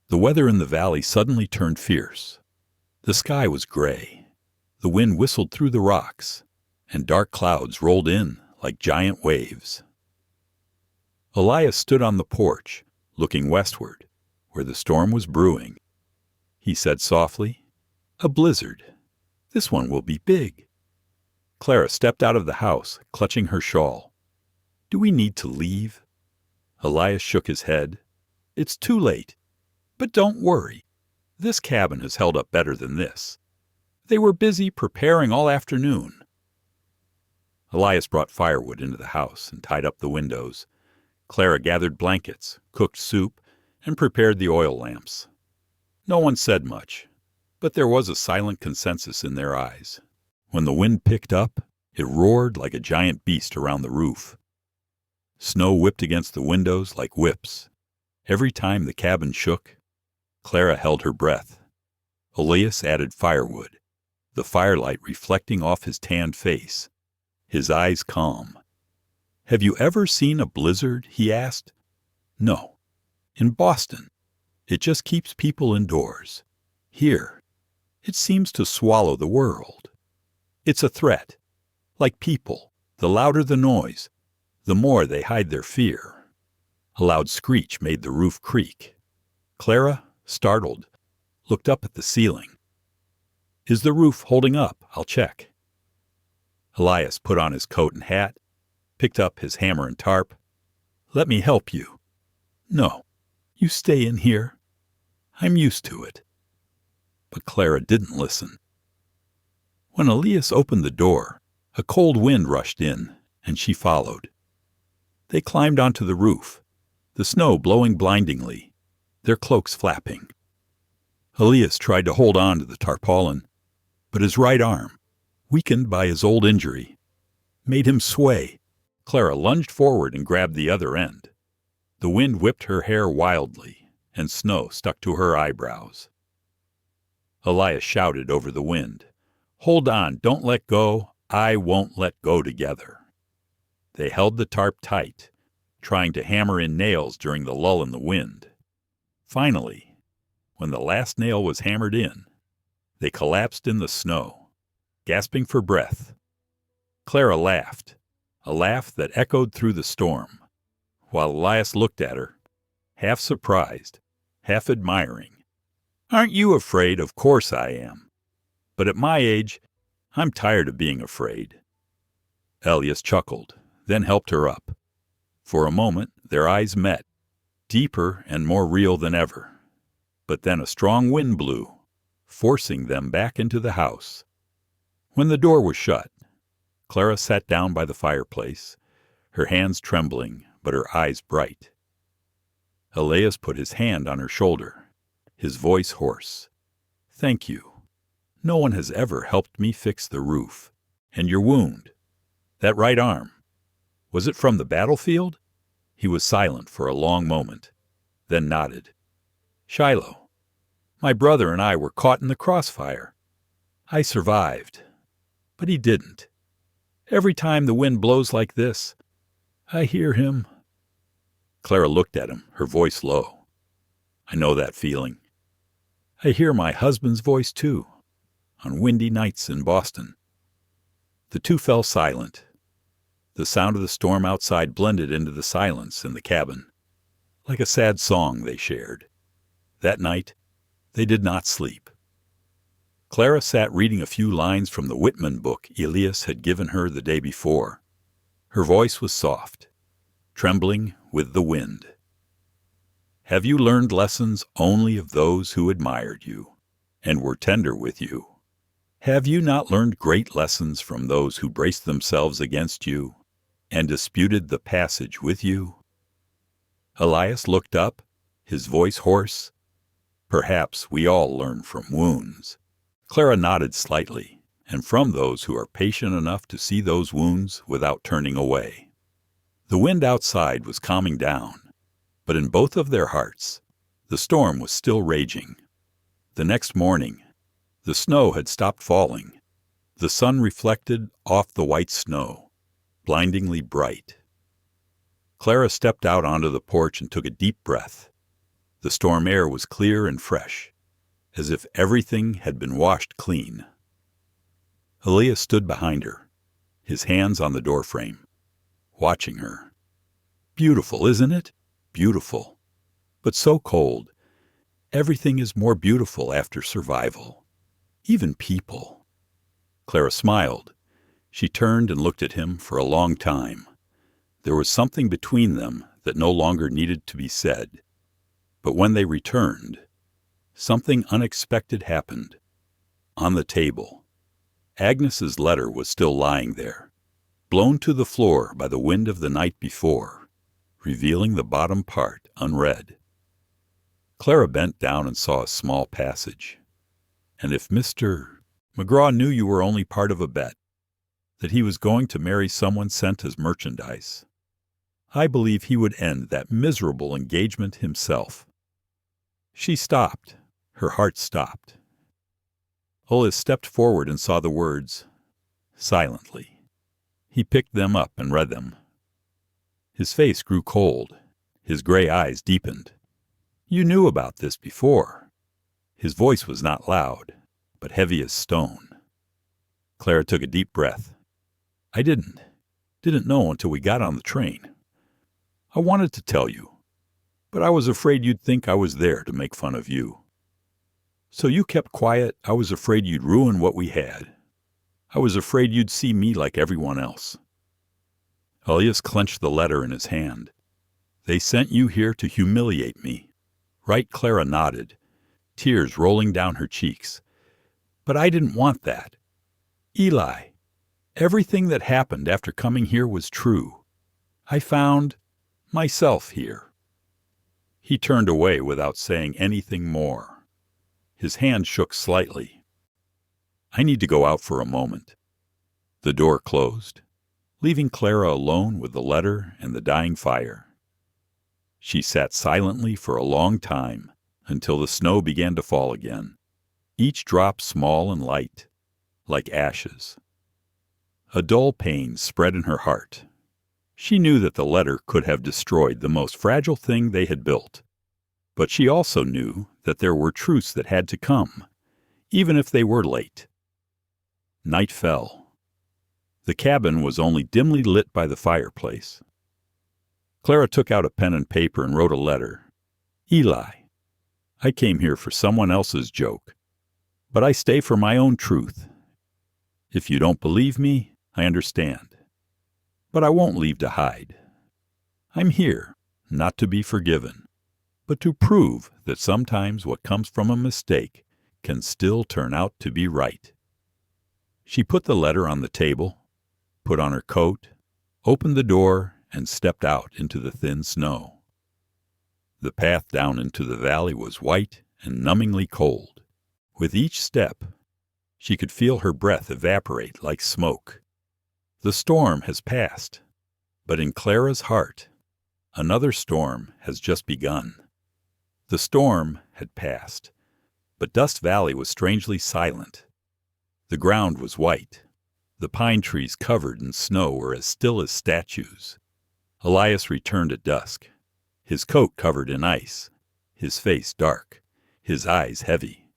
Speaker 1: the weather in the valley suddenly turned fierce. The sky was gray, the wind whistled through the rocks, and dark clouds rolled in like giant waves. Elias stood on the porch, looking westward, where the storm was brewing. He said softly, "A blizzard. This one will be big." Clara stepped out of the house, clutching her shawl. "Do we need to leave?" Elias shook his head. "It's too late. But don't worry. This cabin has held up better than this. They were busy preparing all afternoon." Elias brought firewood into the house and tied up the windows. Clara gathered blankets, cooked soup, and prepared the oil lamps. No one said much, but there was a silent consensus in their eyes. When the wind picked up, it roared like a giant beast around the roof. Snow whipped against the windows like whips. Every time the cabin shook, Clara held her breath. Elias added firewood, the firelight reflecting off his tanned face, his eyes calm. "Have you ever seen a blizzard?" he asked. "No. In Boston, it just keeps people indoors. Here, it seems to swallow the world. It's a threat. Like people, the louder the noise, the more they hide their fear." A loud screech made the roof creak. Clara, startled, looked up at the ceiling. "Is the roof holding up? I'll check." Elias put on his coat and hat, picked up his hammer and tarp. "Let me help you." "No, you stay in here. I'm used to it." But Clara didn't listen. When Elias opened the door, a cold wind rushed in, and she followed. They climbed onto the roof, the snow blowing blindingly, their cloaks flapping. Elias tried to hold on to the tarpaulin, but his right arm, weakened by his old injury, made him sway. Clara lunged forward and grabbed the other end. The wind whipped her hair wildly, and snow stuck to her eyebrows. Elias shouted over the wind, "Hold on, don't let go, I won't let go" together. They held the tarp tight, trying to hammer in nails during the lull in the wind. Finally, when the last nail was hammered in, they collapsed in the snow, gasping for breath. Clara laughed, a laugh that echoed through the storm, while Elias looked at her, half surprised, half admiring. "Aren't you afraid? Of course I am. But at my age, I'm tired of being afraid." Elias chuckled, then helped her up. For a moment, their eyes met, deeper and more real than ever. But then a strong wind blew, forcing them back into the house. When the door was shut, Clara sat down by the fireplace, her hands trembling, but her eyes bright. Elias put his hand on her shoulder, his voice hoarse. "Thank you. No one has ever helped me fix the roof. And your wound, that right arm, was it from the battlefield?" He was silent for a long moment, then nodded. "Shiloh. My brother and I were caught in the crossfire. I survived, but he didn't. Every time the wind blows like this, I hear him." Clara looked at him, her voice low. "I know that feeling. I hear my husband's voice, too, on windy nights in Boston." The two fell silent. The sound of the storm outside blended into the silence in the cabin, like a sad song they shared. That night, they did not sleep. Clara sat reading a few lines from the Whitman book Elias had given her the day before. Her voice was soft, trembling with the wind. Have you learned lessons only of those who admired you and were tender with you? Have you not learned great lessons from those who braced themselves against you and disputed the passage with you? Elias looked up, his voice hoarse. Perhaps we all learn from wounds. Clara nodded slightly, and from those who are patient enough to see those wounds without turning away. The wind outside was calming down, but in both of their hearts, the storm was still raging. The next morning, the snow had stopped falling. The sun reflected off the white snow, blindingly bright. Clara stepped out onto the porch and took a deep breath. The storm air was clear and fresh, as if everything had been washed clean. Elias stood behind her, his hands on the doorframe, watching her. Beautiful, isn't it? Beautiful, but so cold. Everything is more beautiful after survival, even people. Clara smiled. She turned and looked at him for a long time. There was something between them that no longer needed to be said. But when they returned, something unexpected happened. On the table, Agnes's letter was still lying there, blown to the floor by the wind of the night before, revealing the bottom part unread. Clara bent down and saw a small passage. And if Mr. McGraw knew you were only part of a bet, that he was going to marry someone sent as merchandise, I believe he would end that miserable engagement himself. She stopped. Her heart stopped. Elias stepped forward and saw the words, silently. He picked them up and read them. His face grew cold. His gray eyes deepened. You knew about this before. His voice was not loud, but heavy as stone. Clara took a deep breath. I didn't know until we got on the train. I wanted to tell you, but I was afraid you'd think I was there to make fun of you. So you kept quiet. I was afraid you'd ruin what we had. I was afraid you'd see me like everyone else. Elias clenched the letter in his hand. They sent you here to humiliate me. Right? Clara nodded, tears rolling down her cheeks. But I didn't want that. Eli, everything that happened after coming here was true. I found myself here. He turned away without saying anything more. His hand shook slightly. I need to go out for a moment. The door closed, leaving Clara alone with the letter and the dying fire. She sat silently for a long time until the snow began to fall again, each drop small and light, like ashes. A dull pain spread in her heart. She knew that the letter could have destroyed the most fragile thing they had built, but she also knew that there were truths that had to come, even if they were late. Night fell. The cabin was only dimly lit by the fireplace. Clara took out a pen and paper and wrote a letter. Eli, I came here for someone else's joke, but I stay for my own truth. If you don't believe me, I understand. But I won't leave to hide. I'm here, not to be forgiven, but to prove that sometimes what comes from a mistake can still turn out to be right. She put the letter on the table, put on her coat, opened the door, and stepped out into the thin snow. The path down into the valley was white and numbingly cold. With each step, she could feel her breath evaporate like smoke. The storm has passed, but in Clara's heart, another storm has just begun. The storm had passed, but Dust Valley was strangely silent. The ground was white. The pine trees covered in snow were as still as statues. Elias returned at dusk, his coat covered in ice, his face dark, his eyes heavy.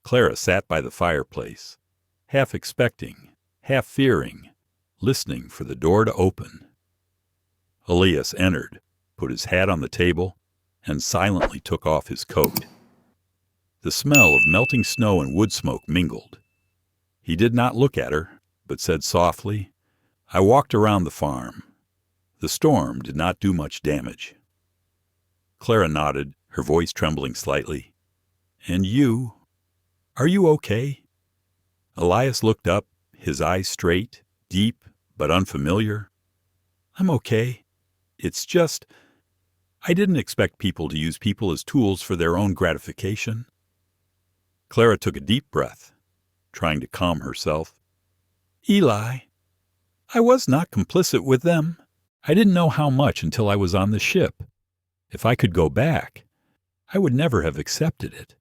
Speaker 1: Clara sat by the fireplace, half expecting, half fearing, listening for the door to open. Elias entered, put his hat on the table, and silently took off his coat. The smell of melting snow and wood smoke mingled. He did not look at her, but said softly, "I walked around the farm. The storm did not do much damage." Clara nodded, her voice trembling slightly. "And you? Are you okay?" Elias looked up, his eyes straight, deep, but unfamiliar. "I'm okay. It's just, I didn't expect people to use people as tools for their own gratification." Clara took a deep breath, trying to calm herself. "Eli, I was not complicit with them. I didn't know how much until I was on the ship. If I could go back, I would never have accepted it."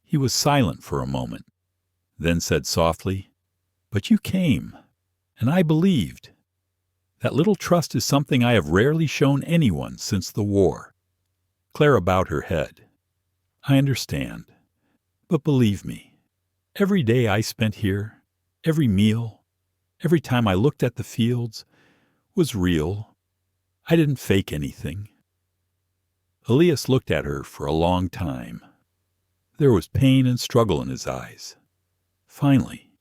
Speaker 1: He was silent for a moment, then said softly, "But you came, and I believed. That little trust is something I have rarely shown anyone since the war." Clara bowed her head. "I understand. But believe me, every day I spent here, every meal, every time I looked at the fields, was real. I didn't fake anything." Elias looked at her for a long time. There was pain and struggle in his eyes. Finally,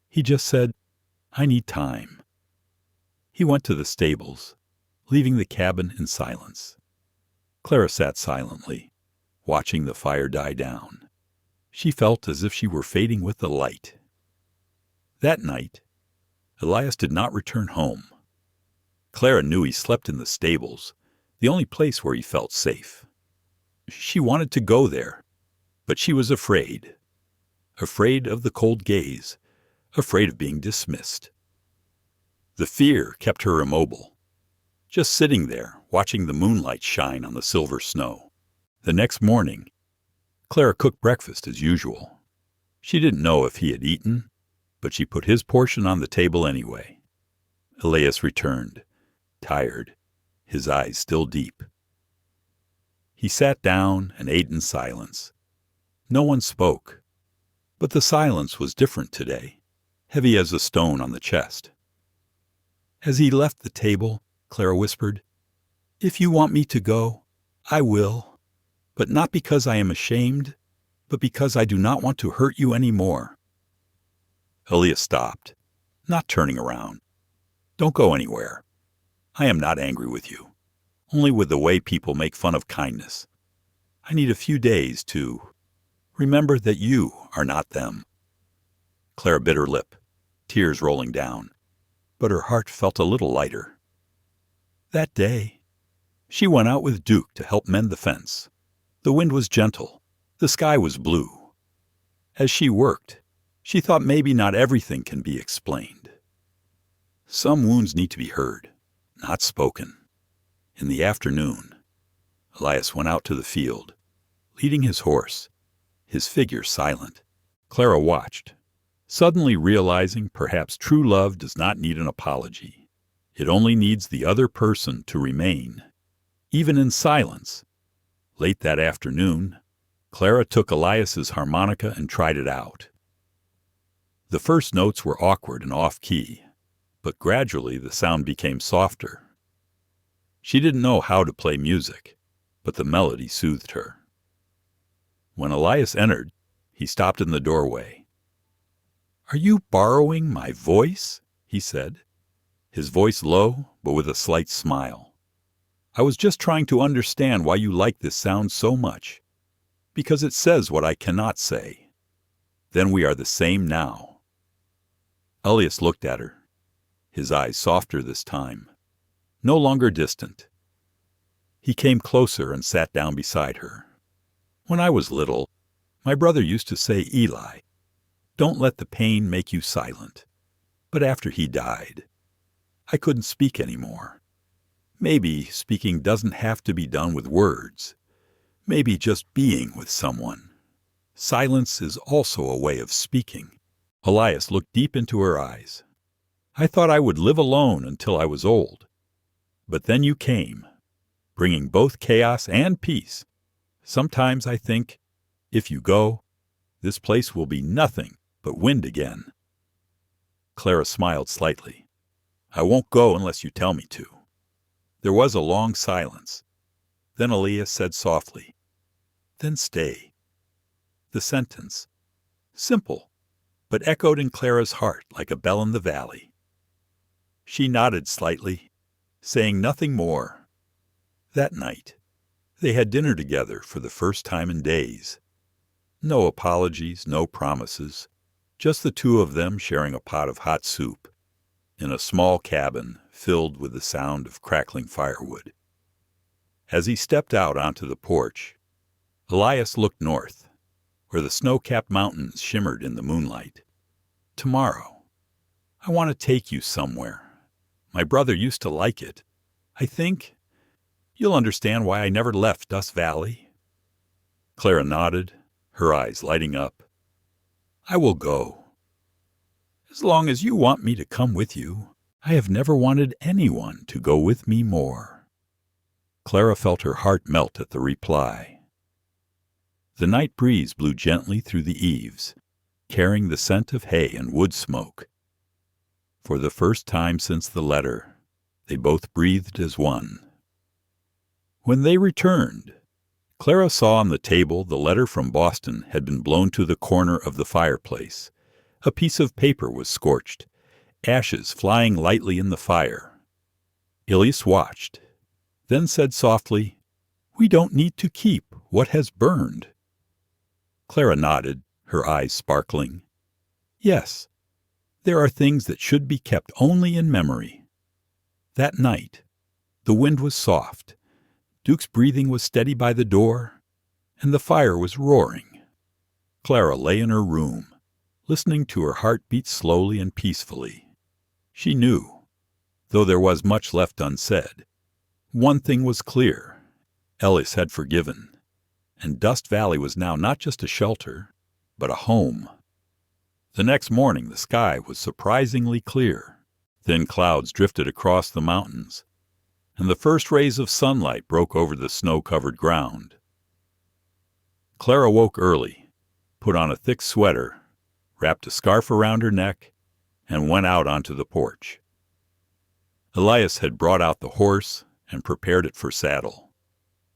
Speaker 1: he just said, "I need time." He went to the stables, leaving the cabin in silence. Clara sat silently, watching the fire die down. She felt as if she were fading with the light. That night, Elias did not return home. Clara knew he slept in the stables, the only place where he felt safe. She wanted to go there, but she was afraid. Afraid of the cold gaze, afraid of being dismissed. The fear kept her immobile, just sitting there, watching the moonlight shine on the silver snow. The next morning, Clara cooked breakfast as usual. She didn't know if he had eaten, but she put his portion on the table anyway. Elias returned, tired, his eyes still deep. He sat down and ate in silence. No one spoke, but the silence was different today, heavy as a stone on the chest. As he left the table, Clara whispered, "If you want me to go, I will, but not because I am ashamed, but because I do not want to hurt you any more." Elias stopped, not turning around. "Don't go anywhere. I am not angry with you, only with the way people make fun of kindness. I need a few days to remember that you are not them." Clara bit her lip, tears rolling down, but her heart felt a little lighter. That day, she went out with Duke to help mend the fence. The wind was gentle, the sky was blue. As she worked, she thought maybe not everything can be explained. Some wounds need to be heard, not spoken. In the afternoon, Elias went out to the field, leading his horse, his figure silent. Clara watched, suddenly realizing perhaps true love does not need an apology. It only needs the other person to remain, even in silence. Late that afternoon, Clara took Elias's harmonica and tried it out. The first notes were awkward and off-key, but gradually the sound became softer. She didn't know how to play music, but the melody soothed her. When Elias entered, he stopped in the doorway. "Are you borrowing my voice?" he said, his voice low but with a slight smile. "I was just trying to understand why you like this sound so much, because it says what I cannot say. Then we are the same now." Elias looked at her, his eyes softer this time, no longer distant. He came closer and sat down beside her. "When I was little, my brother used to say, 'Eli, don't let the pain make you silent.' But after he died, I couldn't speak anymore. Maybe speaking doesn't have to be done with words. Maybe just being with someone. Silence is also a way of speaking." Elias looked deep into her eyes. "I thought I would live alone until I was old. But then you came, bringing both chaos and peace. Sometimes I think, if you go, this place will be nothing but wind again." Clara smiled slightly. "I won't go unless you tell me to." There was a long silence. Then Elias said softly, "Then stay. the sentence. Simple, but echoed in Clara's heart like a bell in the valley. She nodded slightly, saying nothing more. That night, they had dinner together for the first time in days. No apologies, no promises, just the two of them sharing a pot of hot soup in a small cabin filled with the sound of crackling firewood. As he stepped out onto the porch, Elias looked north, where the snow-capped mountains shimmered in the moonlight. Tomorrow, I want to take you somewhere. My brother used to like it. I think you'll understand why I never left Dust Valley. Clara nodded, her eyes lighting up. I will go. As long as you want me to come with you, I have never wanted anyone to go with me more. Clara felt her heart melt at the reply. The night breeze blew gently through the eaves, carrying the scent of hay and wood smoke. For the first time since the letter, they both breathed as one. When they returned, Clara saw on the table the letter from Boston had been blown to the corner of the fireplace. A piece of paper was scorched, ashes flying lightly in the fire. Elias watched, then said softly, "We don't need to keep what has burned." Clara nodded, her eyes sparkling. Yes, there are things that should be kept only in memory. That night, the wind was soft, Duke's breathing was steady by the door, and the fire was roaring. Clara lay in her room, listening to her heart beat slowly and peacefully. She knew, though there was much left unsaid, one thing was clear. Elias had forgiven, and Dust Valley was now not just a shelter, but a home. The next morning the sky was surprisingly clear. Thin clouds drifted across the mountains, and the first rays of sunlight broke over the snow-covered ground. Clara woke early, put on a thick sweater, wrapped a scarf around her neck, and went out onto the porch. Elias had brought out the horse and prepared it for saddle.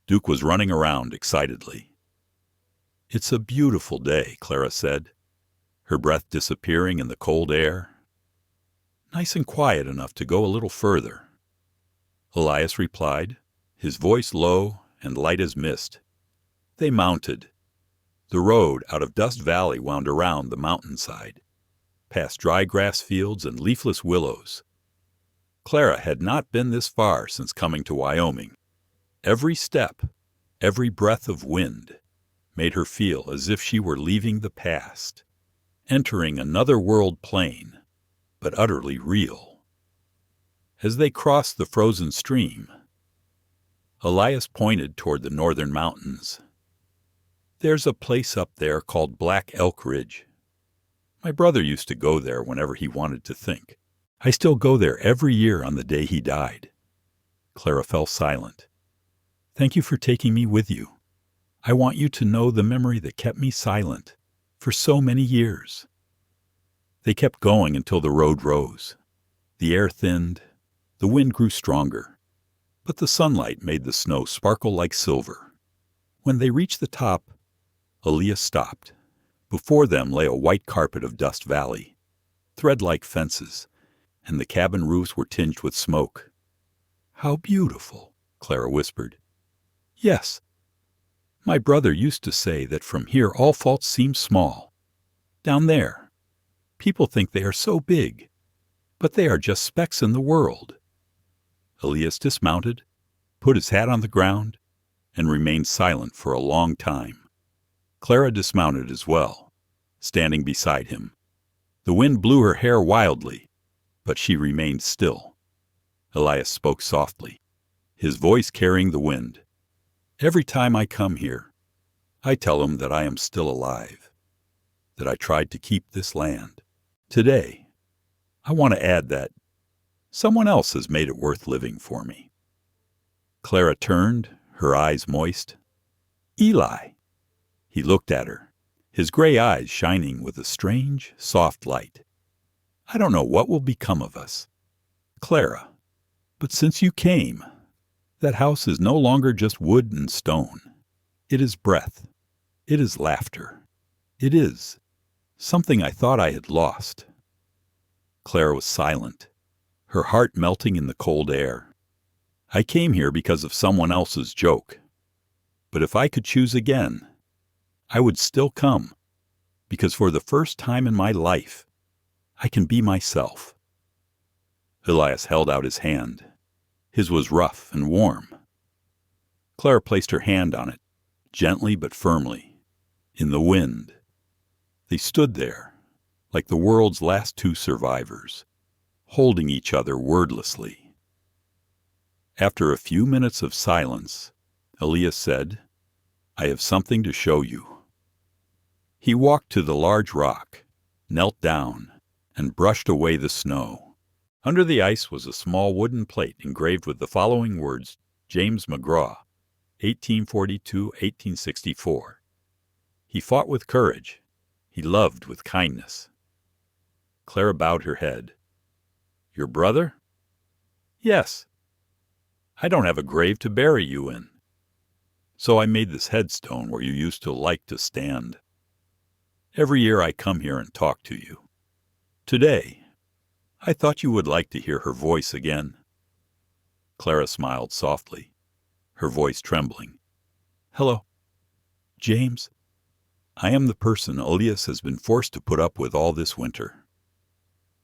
Speaker 1: Duke was running around excitedly. "It's a beautiful day," Clara said, her breath disappearing in the cold air. "Nice and quiet enough to go a little further." Elias replied, his voice low and light as mist. They mounted. The road out of Dust Valley wound around the mountainside, past dry grass fields and leafless willows. Clara had not been this far since coming to Wyoming. Every step, every breath of wind, made her feel as if she were leaving the past, entering another world plain, but utterly real. As they crossed the frozen stream, Elias pointed toward the northern mountains. "There's a place up there called Black Elk Ridge. My brother used to go there whenever he wanted to think. I still go there every year on the day he died." Clara fell silent. "Thank you for taking me with you. I want you to know the memory that kept me silent for so many years." They kept going until the road rose. The air thinned, the wind grew stronger, but the sunlight made the snow sparkle like silver. When they reached the top, Elias stopped. Before them lay a white carpet of Dust Valley, thread-like fences, and the cabin roofs were tinged with smoke. "How beautiful," Clara whispered. "Yes. My brother used to say that from here all faults seem small. Down there, people think they are so big, but they are just specks in the world." Elias dismounted, put his hat on the ground, and remained silent for a long time. Clara dismounted as well, standing beside him. The wind blew her hair wildly, but she remained still. Elias spoke softly, his voice carrying the wind. "Every time I come here, I tell him that I am still alive, that I tried to keep this land. Today, I want to add that someone else has made it worth living for me." Clara turned, her eyes moist. "Eli." He looked at her, his gray eyes shining with a strange, soft light. "I don't know what will become of us, Clara, but since you came, that house is no longer just wood and stone. It is breath. It is laughter. It is. Something I thought I had lost. Clara was silent, her heart melting in the cold air. I came here because of someone else's joke. But if I could choose again, I would still come, because for the first time in my life, I can be myself. Elias held out his hand. His was rough and warm. Clara placed her hand on it, gently but firmly, in the wind. They stood there, like the world's last two survivors, holding each other wordlessly. After a few minutes of silence, Elias said, "I have something to show you." He walked to the large rock, knelt down, and brushed away the snow. Under the ice was a small wooden plate engraved with the following words: James McGraw, 1842-1864. He fought with courage. He loved with kindness. Clara bowed her head. "Your brother?" "Yes. I don't have a grave to bury you in. So I made this headstone where you used to like to stand. Every year I come here and talk to you. Today, I thought you would like to hear her voice again." Clara smiled softly, her voice trembling. "Hello, James. I am the person Elias has been forced to put up with all this winter."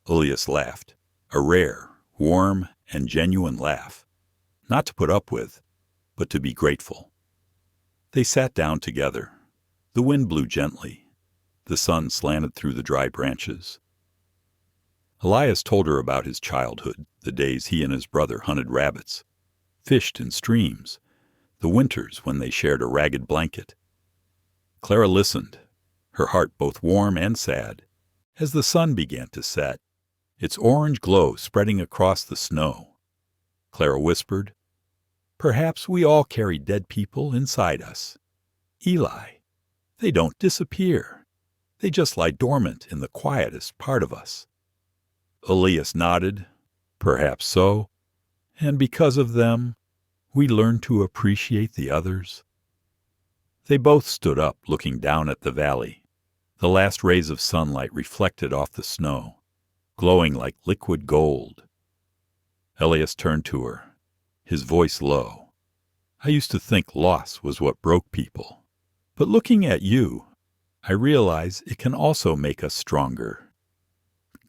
Speaker 1: Elias laughed, a rare, warm, and genuine laugh. Not to put up with, but to be grateful. They sat down together. The wind blew gently. The sun slanted through the dry branches. Elias told her about his childhood, the days he and his brother hunted rabbits, fished in streams, the winters when they shared a ragged blanket. Clara listened, her heart both warm and sad, as the sun began to set, its orange glow spreading across the snow. Clara whispered, "Perhaps we all carry dead people inside us. Eli, they don't disappear. They just lie dormant in the quietest part of us." Elias nodded, "Perhaps so, and because of them, we learn to appreciate the others." They both stood up, looking down at the valley, the last rays of sunlight reflected off the snow, glowing like liquid gold. Elias turned to her, his voice low. "I used to think loss was what broke people, but looking at you, I realize it can also make us stronger."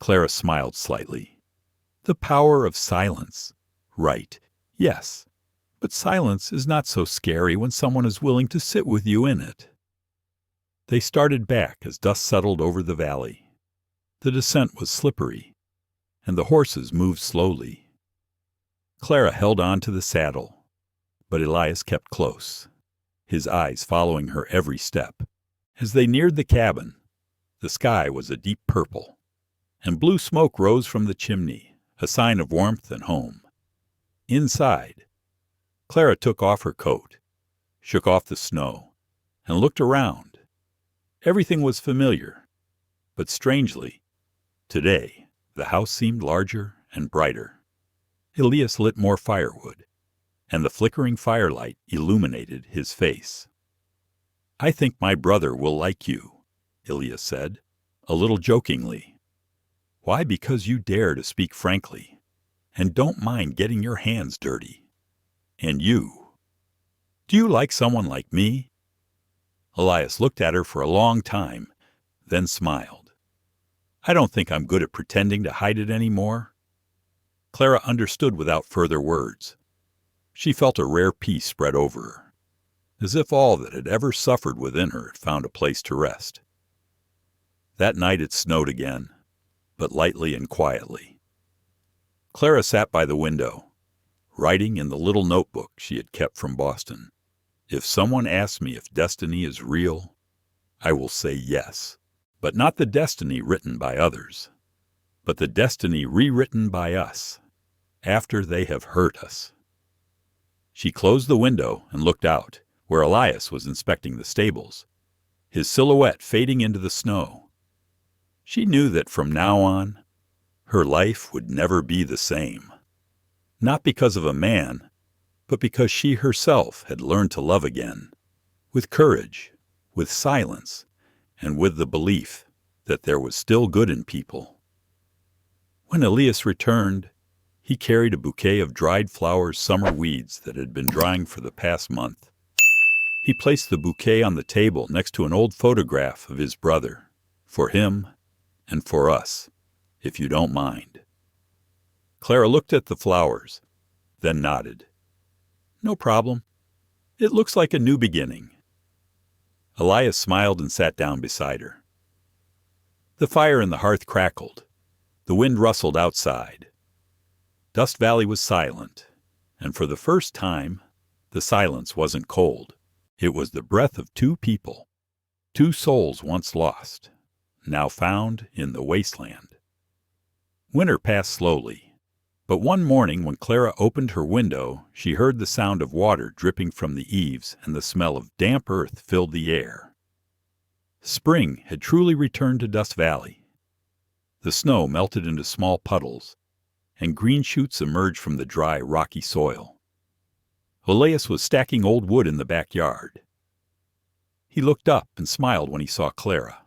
Speaker 1: Clara smiled slightly. "The power of silence. Right, yes. But silence is not so scary when someone is willing to sit with you in it." They started back as dust settled over the valley. The descent was slippery, and the horses moved slowly. Clara held on to the saddle, but Elias kept close, his eyes following her every step. As they neared the cabin, the sky was a deep purple, and blue smoke rose from the chimney, a sign of warmth and home. Inside, Clara took off her coat, shook off the snow, and looked around. Everything was familiar, but strangely, today the house seemed larger and brighter. Elias lit more firewood, and the flickering firelight illuminated his face. "I think my brother will like you," Elias said, a little jokingly. "Why? Because you dare to speak frankly, and don't mind getting your hands dirty. And you. Do you like someone like me?" Elias looked at her for a long time, then smiled. "I don't think I'm good at pretending to hide it anymore." Clara understood without further words. She felt a rare peace spread over her, as if all that had ever suffered within her had found a place to rest. That night it snowed again, but lightly and quietly. Clara sat by the window, writing in the little notebook she had kept from Boston. "If someone asks me if destiny is real, I will say yes, but not the destiny written by others, but the destiny rewritten by us, after they have hurt us." She closed the window and looked out, where Elias was inspecting the stables, his silhouette fading into the snow. She knew that from now on, her life would never be the same. Not because of a man, but because she herself had learned to love again, with courage, with silence, and with the belief that there was still good in people. When Elias returned, he carried a bouquet of dried flowers, summer weeds that had been drying for the past month. He placed the bouquet on the table next to an old photograph of his brother, for him and for us, if you don't mind. Clara looked at the flowers, then nodded. No problem. It looks like a new beginning. Elias smiled and sat down beside her. The fire in the hearth crackled. The wind rustled outside. Dust Valley was silent, and for the first time, the silence wasn't cold. It was the breath of two people, two souls once lost, now found in the wasteland. Winter passed slowly, but one morning when Clara opened her window, she heard the sound of water dripping from the eaves and the smell of damp earth filled the air. Spring had truly returned to Dust Valley. The snow melted into small puddles, and green shoots emerged from the dry, rocky soil. Elias was stacking old wood in the backyard. He looked up and smiled when he saw Clara.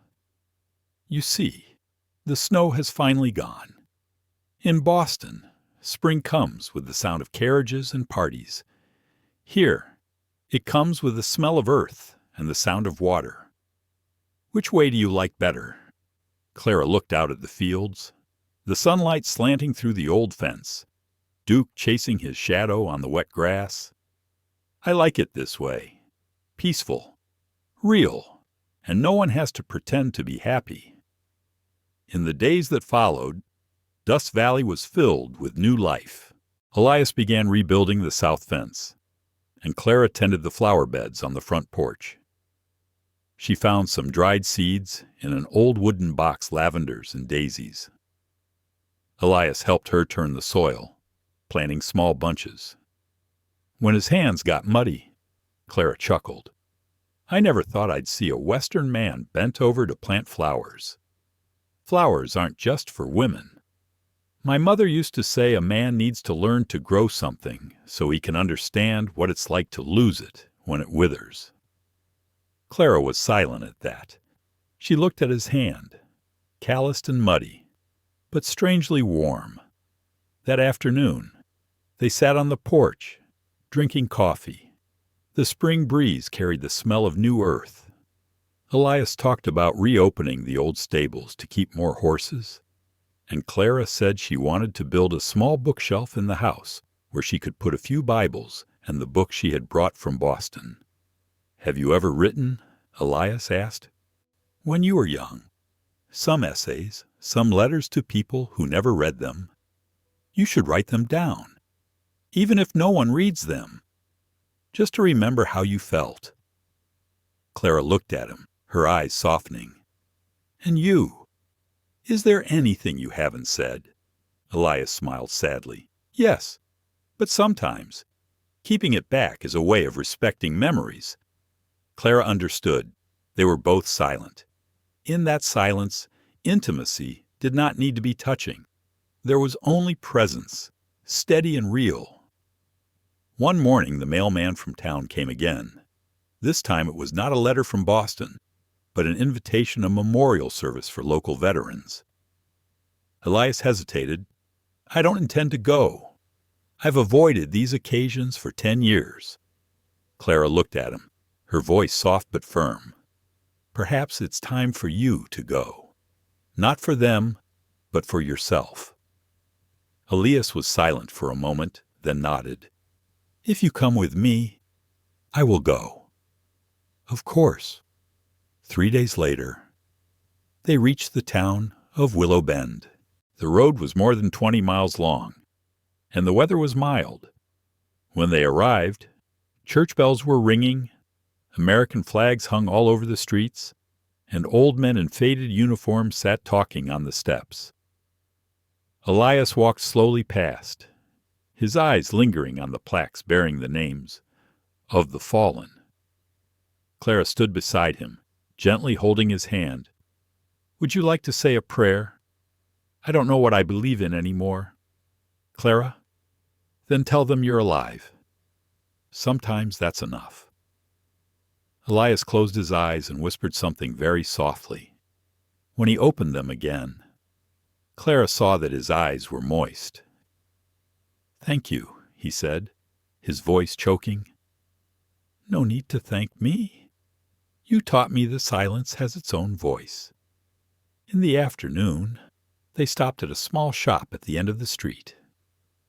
Speaker 1: You see, the snow has finally gone. In Boston, spring comes with the sound of carriages and parties. Here, it comes with the smell of earth and the sound of water. Which way do you like better? Clara looked out at the fields, the sunlight slanting through the old fence, Duke chasing his shadow on the wet grass. I like it this way. Peaceful, real, and no one has to pretend to be happy. In the days that followed, Dust Valley was filled with new life. Elias began rebuilding the south fence, and Clara tended the flower beds on the front porch. She found some dried seeds in an old wooden box, lavenders and daisies. Elias helped her turn the soil, planting small bunches. When his hands got muddy, Clara chuckled. I never thought I'd see a Western man bent over to plant flowers. Flowers aren't just for women. My mother used to say a man needs to learn to grow something so he can understand what it's like to lose it when it withers. Clara was silent at that. She looked at his hand, calloused and muddy, but strangely warm. That afternoon, they sat on the porch, drinking coffee. The spring breeze carried the smell of new earth. Elias talked about reopening the old stables to keep more horses, and Clara said she wanted to build a small bookshelf in the house where she could put a few Bibles and the books she had brought from Boston. Have you ever written? Elias asked. When you were young. Some essays, some letters to people who never read them. You should write them down, even if no one reads them, just to remember how you felt. Clara looked at him, her eyes softening. And you? Is there anything you haven't said? Elias smiled sadly. Yes, but sometimes keeping it back is a way of respecting memories. Clara understood. They were both silent. In that silence, intimacy did not need to be touching. There was only presence, steady and real. One morning, the mailman from town came again. This time it was not a letter from Boston, but an invitation, a memorial service for local veterans. Elias hesitated. I don't intend to go. I've avoided these occasions for 10 years. Clara looked at him, her voice soft but firm. Perhaps it's time for you to go. Not for them, but for yourself. Elias was silent for a moment, then nodded. If you come with me, I will go. Of course. 3 days later, they reached the town of Willow Bend. The road was more than 20 miles long, and the weather was mild. When they arrived, church bells were ringing, American flags hung all over the streets, and old men in faded uniforms sat talking on the steps. Elias walked slowly past, his eyes lingering on the plaques bearing the names of the fallen. Clara stood beside him, gently holding his hand. Would you like to say a prayer? I don't know what I believe in anymore. Clara, then tell them you're alive. Sometimes that's enough. Elias closed his eyes and whispered something very softly. When he opened them again, Clara saw that his eyes were moist. "Thank you," he said, his voice choking. "No need to thank me. You taught me that silence has its own voice." In the afternoon, they stopped at a small shop at the end of the street.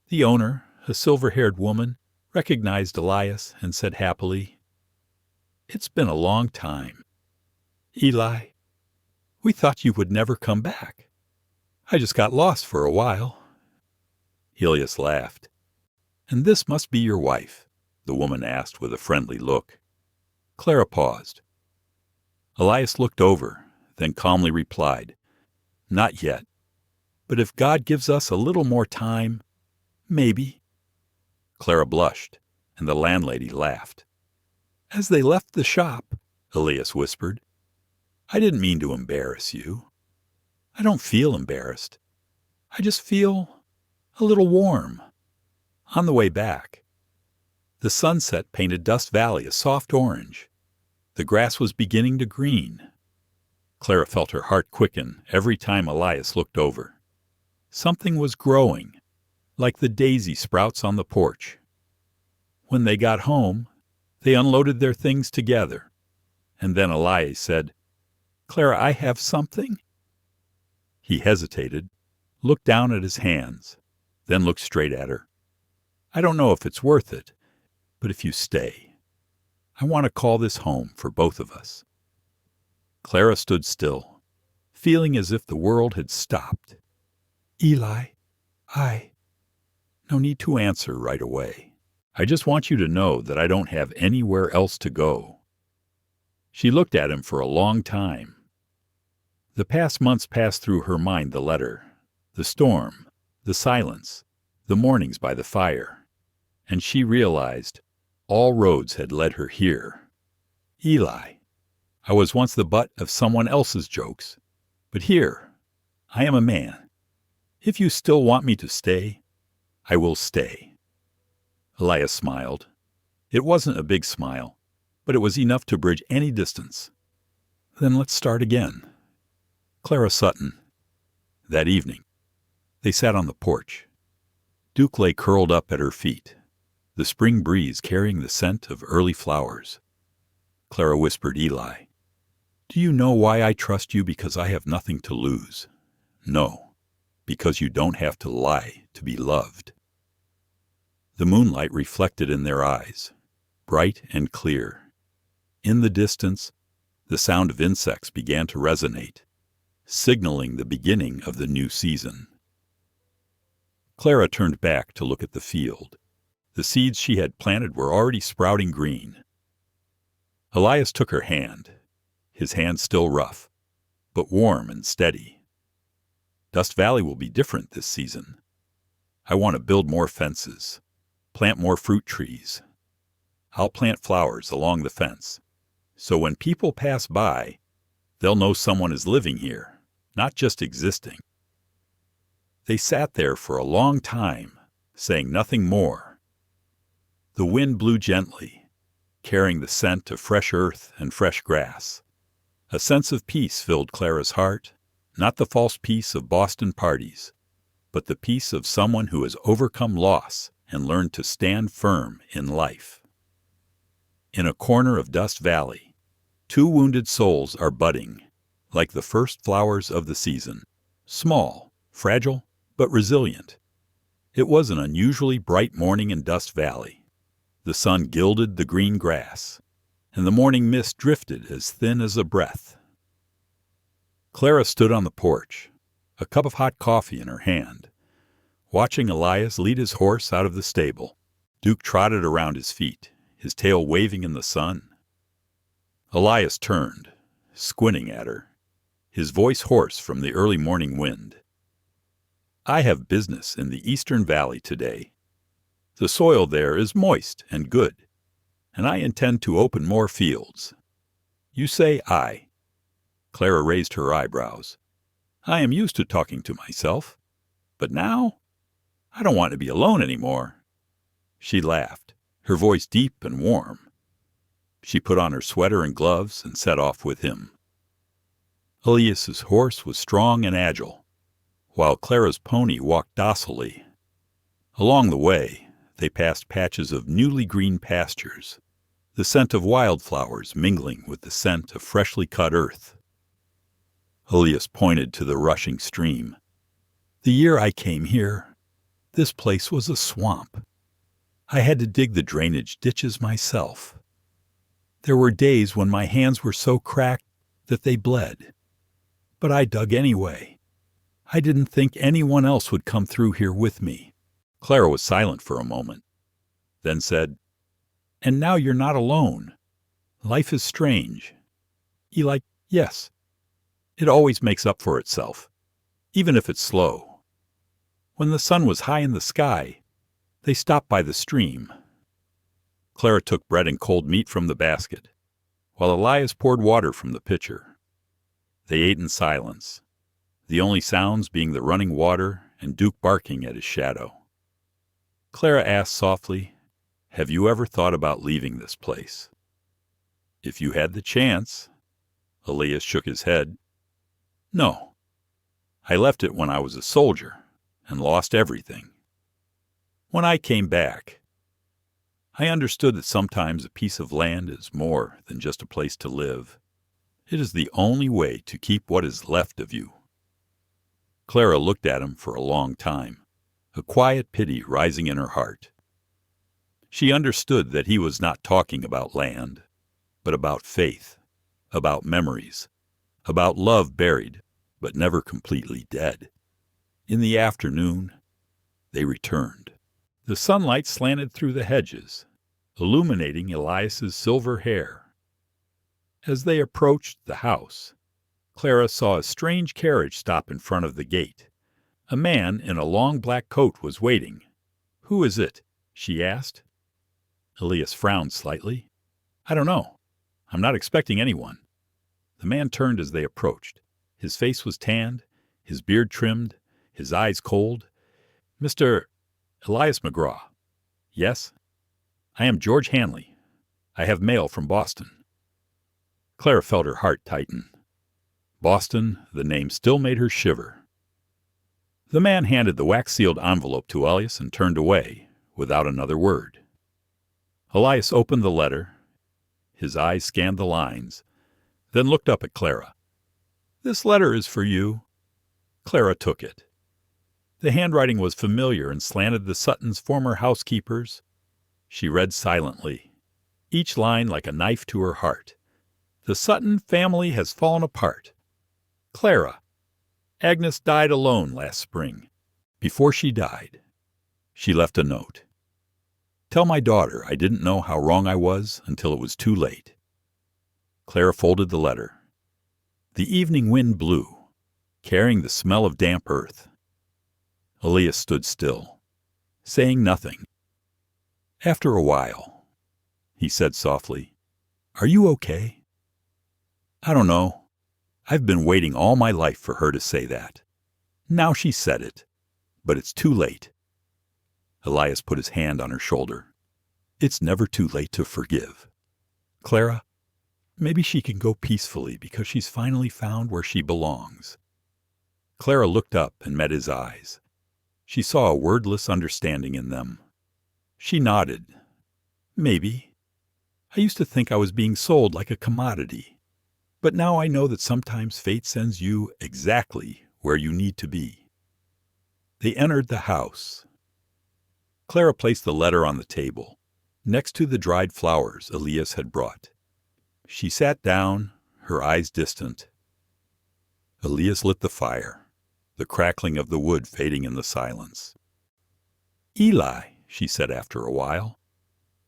Speaker 1: The owner, a silver-haired woman, recognized Elias and said happily, "It's been a long time. Eli, we thought you would never come back. I just got lost for a while." Elias laughed. "And this must be your wife?" the woman asked with a friendly look. Clara paused. Elias looked over, then calmly replied, "Not yet. But if God gives us a little more time, maybe." Clara blushed, and the landlady laughed. As they left the shop, Elias whispered, "I didn't mean to embarrass you. I don't feel embarrassed. I just feel a little warm." On the way back, the sunset painted Dust Valley a soft orange. The grass was beginning to green. Clara felt her heart quicken every time Elias looked over. Something was growing, like the daisy sprouts on the porch. When they got home, they unloaded their things together, and then Elias said, "Clara, I have something." He hesitated, looked down at his hands, then looked straight at her. "I don't know if it's worth it, but if you stay, I want to call this home for both of us." Clara stood still, feeling as if the world had stopped. "Eli, no need to answer right away. I just want you to know that I don't have anywhere else to go." She looked at him for a long time. The past months passed through her mind: the letter, the storm, the silence, the mornings by the fire, and she realized all roads had led her here. "Eli, I was once the butt of someone else's jokes, but here I am a man. If you still want me to stay, I will stay." Elias smiled. It wasn't a big smile, but it was enough to bridge any distance. "Then let's start again." Clara Sutton. That evening, they sat on the porch. Duke lay curled up at her feet, the spring breeze carrying the scent of early flowers. Clara whispered Eli, "Do you know why I trust you? Because I have nothing to lose. No, because you don't have to lie to be loved." The moonlight reflected in their eyes, bright and clear. In the distance, the sound of insects began to resonate, signaling the beginning of the new season. Clara turned back to look at the field. The seeds she had planted were already sprouting green. Elias took her hand, his hand still rough, but warm and steady. "Dust Valley will be different this season. I want to build more fences, plant more fruit trees. I'll plant flowers along the fence, so when people pass by, they'll know someone is living here, not just existing." They sat there for a long time, saying nothing more. The wind blew gently, carrying the scent of fresh earth and fresh grass. A sense of peace filled Clara's heart, not the false peace of Boston parties, but the peace of someone who has overcome loss and learned to stand firm in life. In a corner of Dust Valley, two wounded souls are budding, like the first flowers of the season, small, fragile, but resilient. It was an unusually bright morning in Dust Valley. The sun gilded the green grass, and the morning mist drifted as thin as a breath. Clara stood on the porch, a cup of hot coffee in her hand, watching Elias lead his horse out of the stable. Duke trotted around his feet, his tail waving in the sun. Elias turned, squinting at her, his voice hoarse from the early morning wind. "I have business in the Eastern Valley today. The soil there is moist and good, and I intend to open more fields. You say I." Clara raised her eyebrows. "I am used to talking to myself, but now I don't want to be alone anymore." She laughed, her voice deep and warm. She put on her sweater and gloves and set off with him. Elias's horse was strong and agile, while Clara's pony walked docilely. Along the way, they passed patches of newly green pastures, the scent of wildflowers mingling with the scent of freshly cut earth. Elias pointed to the rushing stream. "The year I came here, this place was a swamp. I had to dig the drainage ditches myself. There were days when my hands were so cracked that they bled. But I dug anyway. I didn't think anyone else would come through here with me." Clara was silent for a moment, then said, "And now you're not alone. Life is strange." Eli, "Yes. It always makes up for itself, even if it's slow. When the sun was high in the sky, they stopped by the stream." Clara took bread and cold meat from the basket, while Elias poured water from the pitcher. They ate in silence, the only sounds being the running water and Duke barking at his shadow. Clara asked softly, "Have you ever thought about leaving this place?" "If you had the chance." Elias shook his head. "No. I left it when I was a soldier and lost everything. When I came back, I understood that sometimes a piece of land is more than just a place to live. It is the only way to keep what is left of you." Clara looked at him for a long time, a quiet pity rising in her heart. She understood that he was not talking about land, but about faith, about memories, about love buried, but never completely dead. In the afternoon, they returned. The sunlight slanted through the hedges, illuminating Elias's silver hair. As they approached the house, Clara saw a strange carriage stop in front of the gate. A man in a long black coat was waiting. "Who is it?" she asked. Elias frowned slightly. "I don't know. I'm not expecting anyone." The man turned as they approached. His face was tanned, his beard trimmed, his eyes cold. "Mr. Elias McGraw." "Yes?" "I am George Hanley. I have mail from Boston." Clara felt her heart tighten. Boston, the name still made her shiver. The man handed the wax-sealed envelope to Elias and turned away, without another word. Elias opened the letter. His eyes scanned the lines, then looked up at Clara. "This letter is for you." Clara took it. The handwriting was familiar and slanted the Suttons' former housekeepers. She read silently, each line like a knife to her heart. "The Sutton family has fallen apart. Clara, Agnes died alone last spring. Before she died, she left a note. Tell my daughter I didn't know how wrong I was until it was too late." Clara folded the letter. The evening wind blew, carrying the smell of damp earth. Elias stood still, saying nothing. After a while, he said softly, "Are you okay?" "I don't know. I've been waiting all my life for her to say that. Now she said it, but it's too late." Elias put his hand on her shoulder. "It's never too late to forgive. Clara, maybe she can go peacefully because she's finally found where she belongs." Clara looked up and met his eyes. She saw a wordless understanding in them. She nodded. "Maybe. I used to think I was being sold like a commodity. But now I know that sometimes fate sends you exactly where you need to be." They entered the house. Clara placed the letter on the table, next to the dried flowers Elias had brought. She sat down, her eyes distant. Elias lit the fire, the crackling of the wood fading in the silence. "Eli," she said after a while,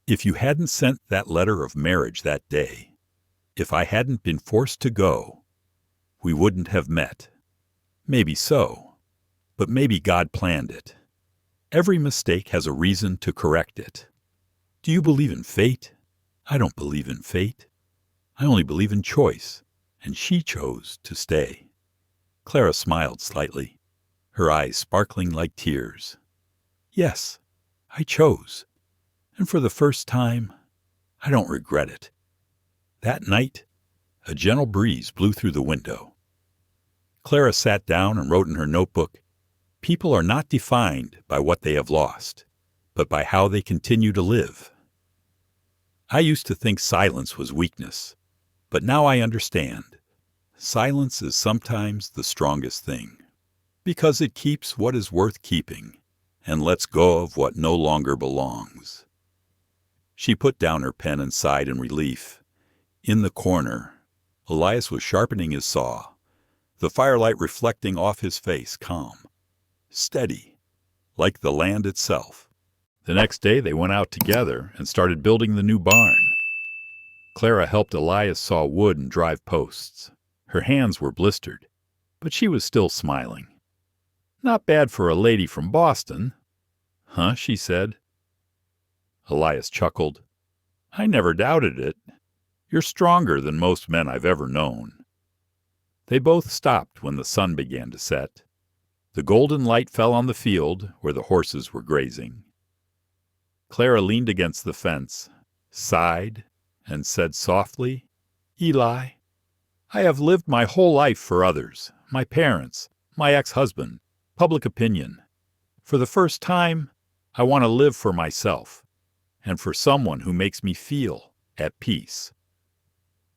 Speaker 1: "if you hadn't sent that letter of marriage that day, if I hadn't been forced to go, we wouldn't have met. Maybe so, but maybe God planned it. Every mistake has a reason to correct it. Do you believe in fate? I don't believe in fate. I only believe in choice, and she chose to stay." Clara smiled slightly, her eyes sparkling like tears. "Yes, I chose, and for the first time, I don't regret it." That night, a gentle breeze blew through the window. Clara sat down and wrote in her notebook, "People are not defined by what they have lost, but by how they continue to live." I used to think silence was weakness, but now I understand. Silence is sometimes the strongest thing, because it keeps what is worth keeping and lets go of what no longer belongs. She put down her pen and sighed in relief. In the corner, Elias was sharpening his saw, the firelight reflecting off his face, calm, steady, like the land itself. The next day they went out together and started building the new barn. Clara helped Elias saw wood and drive posts. Her hands were blistered, but she was still smiling. "Not bad for a lady from Boston." "Huh?" she said. Elias chuckled. "I never doubted it. You're stronger than most men I've ever known." They both stopped when the sun began to set. The golden light fell on the field where the horses were grazing. Clara leaned against the fence, sighed, and said softly, "Eli, I have lived my whole life for others, my parents, my ex-husband, public opinion. For the first time, I want to live for myself, and for someone who makes me feel at peace."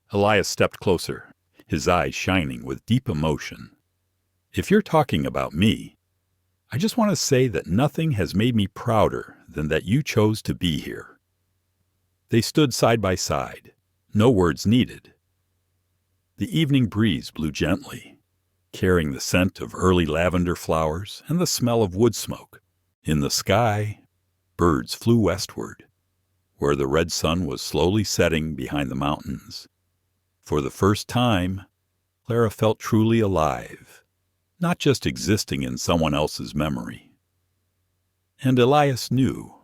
Speaker 1: Elias stepped closer, his eyes shining with deep emotion. "If you're talking about me, I just want to say that nothing has made me prouder than that you chose to be here." They stood side by side, no words needed. The evening breeze blew gently, carrying the scent of early lavender flowers and the smell of wood smoke. In the sky, birds flew westward, where the red sun was slowly setting behind the mountains. For the first time, Clara felt truly alive, not just existing in someone else's memory. And Elias knew,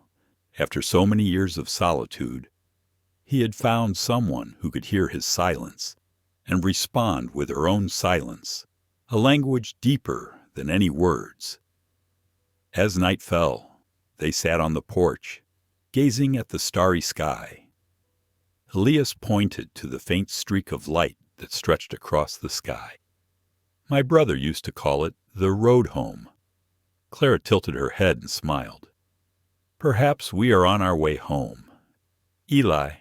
Speaker 1: after so many years of solitude, he had found someone who could hear his silence and respond with her own silence, a language deeper than any words. As night fell, they sat on the porch, gazing at the starry sky. Elias pointed to the faint streak of light that stretched across the sky. "My brother used to call it the road home." Clara tilted her head and smiled. "Perhaps we are on our way home. Eli,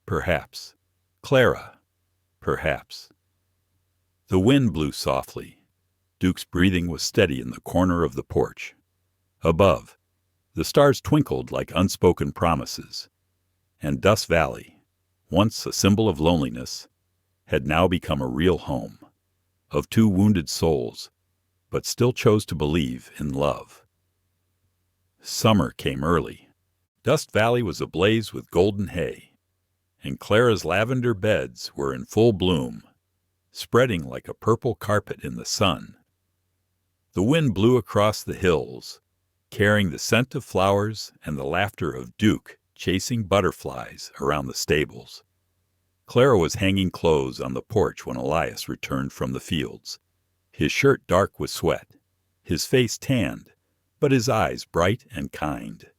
Speaker 1: perhaps. Clara, perhaps." The wind blew softly. Duke's breathing was steady in the corner of the porch. Above, the stars twinkled like unspoken promises, and Dust Valley, once a symbol of loneliness, had now become a real home, of two wounded souls, but still chose to believe in love. Summer came early. Dust Valley was ablaze with golden hay, and Clara's lavender beds were in full bloom, spreading like a purple carpet in the sun. The wind blew across the hills, carrying the scent of flowers and the laughter of Duke chasing butterflies around the stables. Clara was hanging clothes on the porch when Elias returned from the fields, his shirt dark with sweat, his face tanned, but his eyes bright and kind.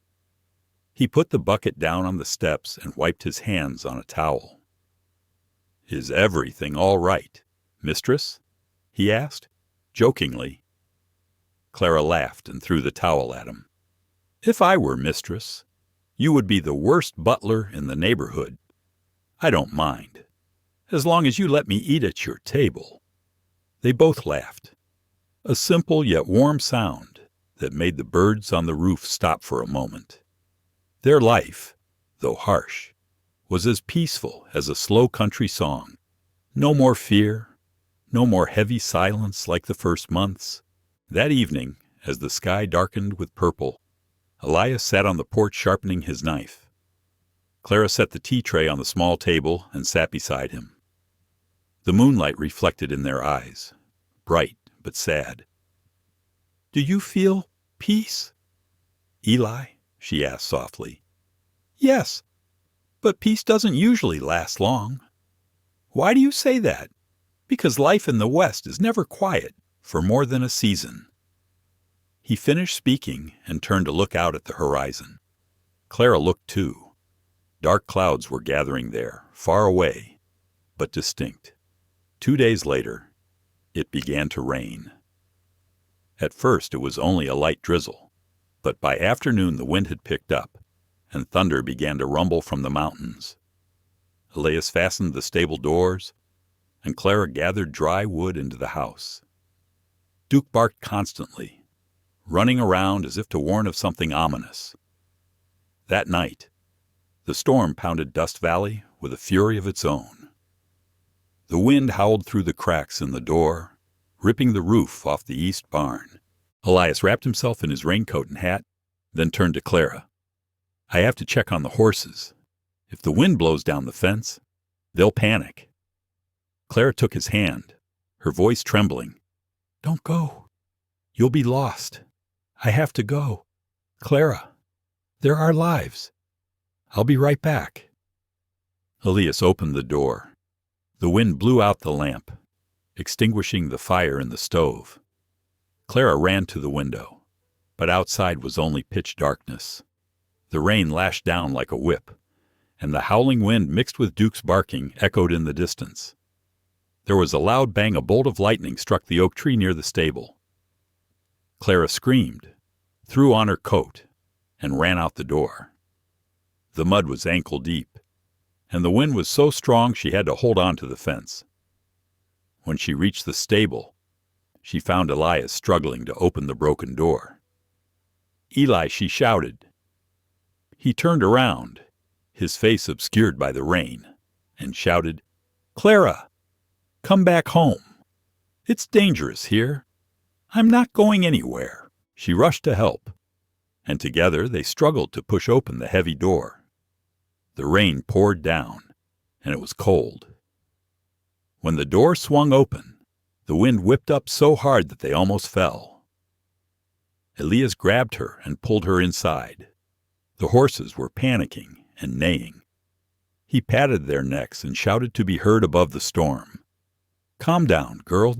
Speaker 1: He put the bucket down on the steps and wiped his hands on a towel. "Is everything all right, mistress?" he asked, jokingly. Clara laughed and threw the towel at him. "If I were mistress, you would be the worst butler in the neighborhood. I don't mind, as long as you let me eat at your table." They both laughed, a simple yet warm sound that made the birds on the roof stop for a moment. Their life, though harsh, was as peaceful as a slow country song. No more fear, no more heavy silence like the first months. That evening, as the sky darkened with purple, Elias sat on the porch sharpening his knife. Clara set the tea tray on the small table and sat beside him. The moonlight reflected in their eyes, bright but sad. "Do you feel peace, Eli?" she asked softly. "Yes, but peace doesn't usually last long." "Why do you say that?" "Because life in the West is never quiet for more than a season." He finished speaking and turned to look out at the horizon. Clara looked too. Dark clouds were gathering there, far away, but distinct. 2 days later, it began to rain. At first it was only a light drizzle, but by afternoon the wind had picked up, and thunder began to rumble from the mountains. Elias fastened the stable doors, and Clara gathered dry wood into the house. Duke barked constantly, running around as if to warn of something ominous. That night, the storm pounded Dust Valley with a fury of its own. The wind howled through the cracks in the door, ripping the roof off the east barn. Elias wrapped himself in his raincoat and hat, then turned to Clara. "I have to check on the horses. If the wind blows down the fence, they'll panic." Clara took his hand, her voice trembling. "Don't go. You'll be lost. I have to go. Clara, they're our lives. I'll be right back." Elias opened the door. The wind blew out the lamp, extinguishing the fire in the stove. Clara ran to the window, but outside was only pitch darkness. The rain lashed down like a whip, and the howling wind mixed with Duke's barking echoed in the distance. There was a loud bang. A bolt of lightning struck the oak tree near the stable. Clara screamed, threw on her coat, and ran out the door. The mud was ankle deep, and the wind was so strong she had to hold on to the fence. When she reached the stable, she found Elias struggling to open the broken door. "Eli," she shouted. He turned around, his face obscured by the rain, and shouted, "Clara, come back home. It's dangerous here. I'm not going anywhere." She rushed to help, and together they struggled to push open the heavy door. The rain poured down, and it was cold. When the door swung open, the wind whipped up so hard that they almost fell. Elias grabbed her and pulled her inside. The horses were panicking and neighing. He patted their necks and shouted to be heard above the storm. "Calm down, girl.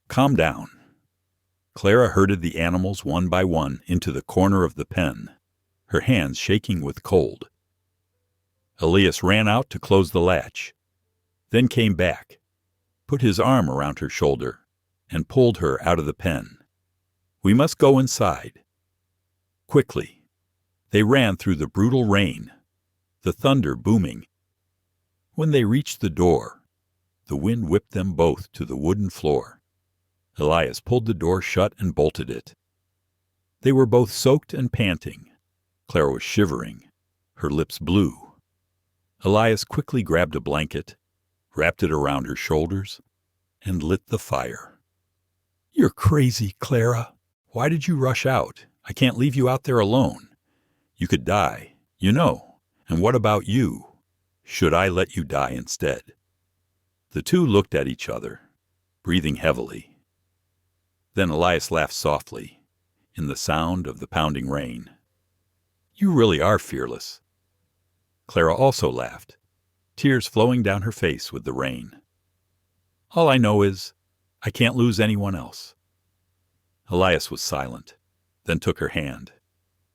Speaker 1: Calm down." Clara herded the animals one by one into the corner of the pen, her hands shaking with cold. Elias ran out to close the latch, then came back, put his arm around her shoulder, and pulled her out of the pen. "We must go inside." Quickly, they ran through the brutal rain, the thunder booming. When they reached the door, the wind whipped them both to the wooden floor. Elias pulled the door shut and bolted it. They were both soaked and panting. Clara was shivering, her lips blue. Elias quickly grabbed a blanket, wrapped it around her shoulders, and lit the fire. "You're crazy, Clara. Why did you rush out? I can't leave you out there alone. You could die, you know. And what about you? Should I let you die instead?" The two looked at each other, breathing heavily. Then Elias laughed softly, in the sound of the pounding rain. "You really are fearless." Clara also laughed, tears flowing down her face with the rain. "All I know is, I can't lose anyone else." Elias was silent, then took her hand.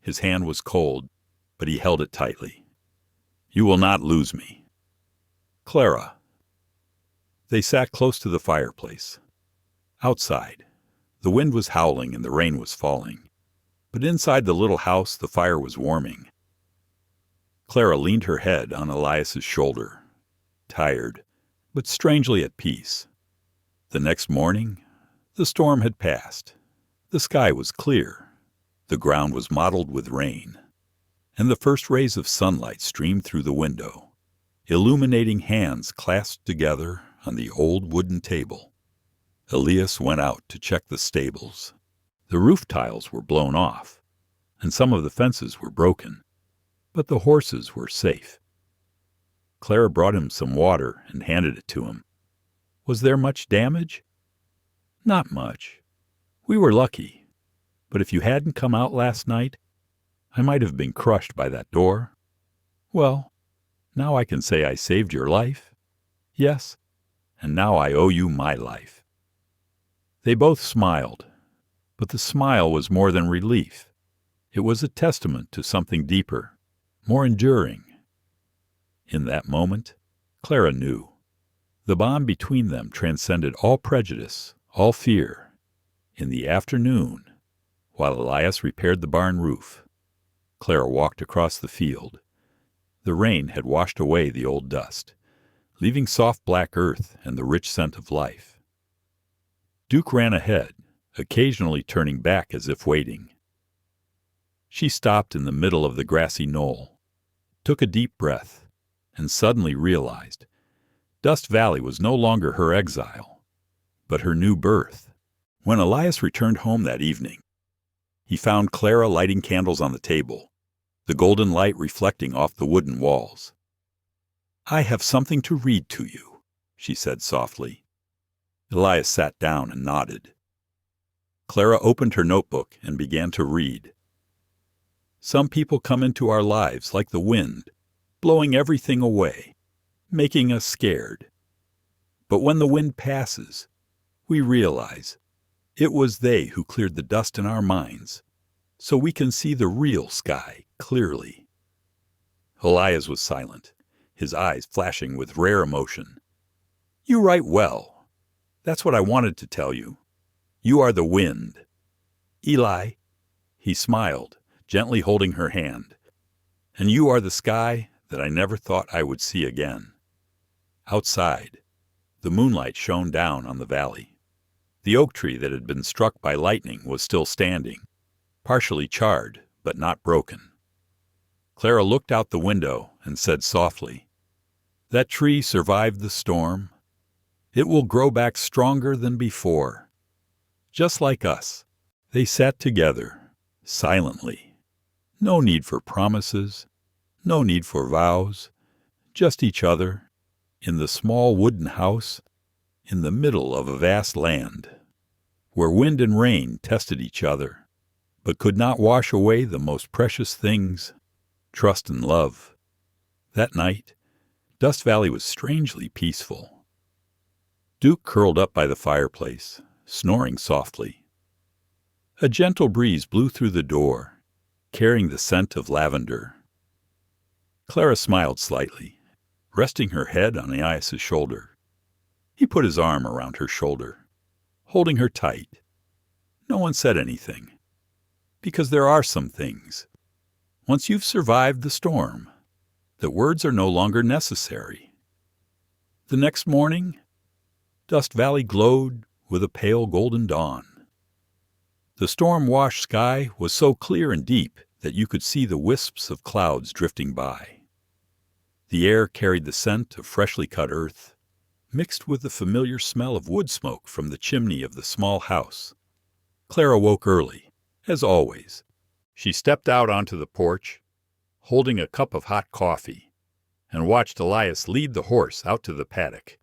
Speaker 1: His hand was cold, but he held it tightly. "You will not lose me." "Clara." They sat close to the fireplace. Outside, the wind was howling and the rain was falling, but inside the little house the fire was warming. Clara leaned her head on Elias's shoulder, tired, but strangely at peace. The next morning, the storm had passed. The sky was clear. The ground was mottled with rain, and the first rays of sunlight streamed through the window, illuminating hands clasped together on the old wooden table. Elias went out to check the stables. The roof tiles were blown off, and some of the fences were broken, but the horses were safe. Clara brought him some water and handed it to him. "Was there much damage?" "Not much. We were lucky, but if you hadn't come out last night, I might have been crushed by that door. Well, now I can say I saved your life. Yes, and now I owe you my life." They both smiled, but the smile was more than relief. It was a testament to something deeper, more enduring. In that moment, Clara knew. The bond between them transcended all prejudice, all fear. In the afternoon, while Elias repaired the barn roof, Clara walked across the field. The rain had washed away the old dust, leaving soft black earth and the rich scent of life. Duke ran ahead, occasionally turning back as if waiting. She stopped in the middle of the grassy knoll, took a deep breath, and suddenly realized Dust Valley was no longer her exile, but her new birth. When Elias returned home that evening, he found Clara lighting candles on the table, the golden light reflecting off the wooden walls. "I have something to read to you," she said softly. Elias sat down and nodded. Clara opened her notebook and began to read. "Some people come into our lives like the wind, blowing everything away, making us scared. But when the wind passes, we realize it was they who cleared the dust in our minds, so we can see the real sky clearly." Elias was silent, his eyes flashing with rare emotion. "You write well. That's what I wanted to tell you. You are the wind. Eli," he smiled, gently holding her hand, "and you are the sky that I never thought I would see again." Outside, the moonlight shone down on the valley. The oak tree that had been struck by lightning was still standing, partially charred but not broken. Clara looked out the window and said softly, "That tree survived the storm. It will grow back stronger than before. Just like us, they sat together, silently. No need for promises, no need for vows, just each other, in the small wooden house, in the middle of a vast land, where wind and rain tested each other, but could not wash away the most precious things, trust and love." That night, Dust Valley was strangely peaceful. Duke curled up by the fireplace, snoring softly. A gentle breeze blew through the door, carrying the scent of lavender. Clara smiled slightly, resting her head on Elias's shoulder. He put his arm around her shoulder, holding her tight. No one said anything, because there are some things, once you've survived the storm, that words are no longer necessary. The next morning, Dust Valley glowed with a pale golden dawn. The storm-washed sky was so clear and deep that you could see the wisps of clouds drifting by. The air carried the scent of freshly cut earth, mixed with the familiar smell of wood smoke from the chimney of the small house. Clara woke early, as always. She stepped out onto the porch, holding a cup of hot coffee, and watched Elias lead the horse out to the paddock.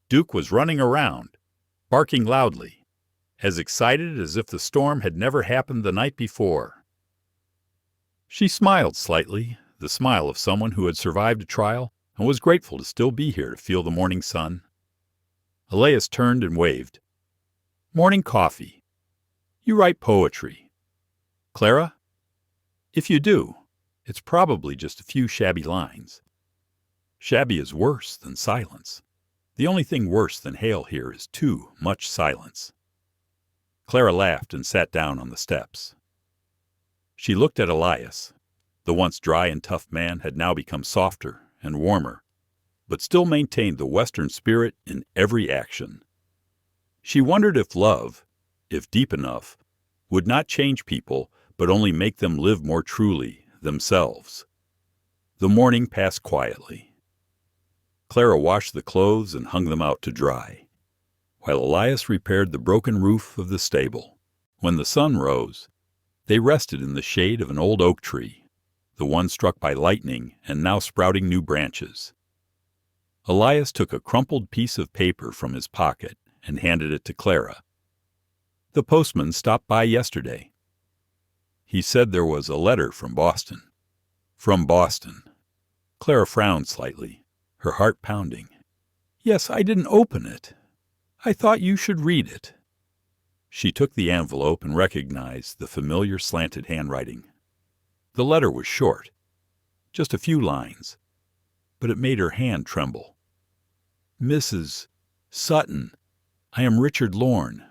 Speaker 1: Duke was running around, barking loudly, as excited as if the storm had never happened the night before. She smiled slightly, the smile of someone who had survived a trial and was grateful to still be here to feel the morning sun. Elias turned and waved. "Morning coffee. You write poetry. Clara? If you do, it's probably just a few shabby lines. Shabby is worse than silence. The only thing worse than hail here is too much silence." Clara laughed and sat down on the steps. She looked at Elias. The once dry and tough man had now become softer and warmer, but still maintained the Western spirit in every action. She wondered if love, if deep enough, would not change people but only make them live more truly themselves. The morning passed quietly. Clara washed the clothes and hung them out to dry, while Elias repaired the broken roof of the stable. When the sun rose, they rested in the shade of an old oak tree, the one struck by lightning and now sprouting new branches. Elias took a crumpled piece of paper from his pocket and handed it to Clara. "The postman stopped by yesterday. He said there was a letter from Boston." "From Boston." Clara frowned slightly, her heart pounding. "Yes, I didn't open it. I thought you should read it." She took the envelope and recognized the familiar slanted handwriting. The letter was short, just a few lines, but it made her hand tremble. Mrs. Sutton, I am Richard Lorne,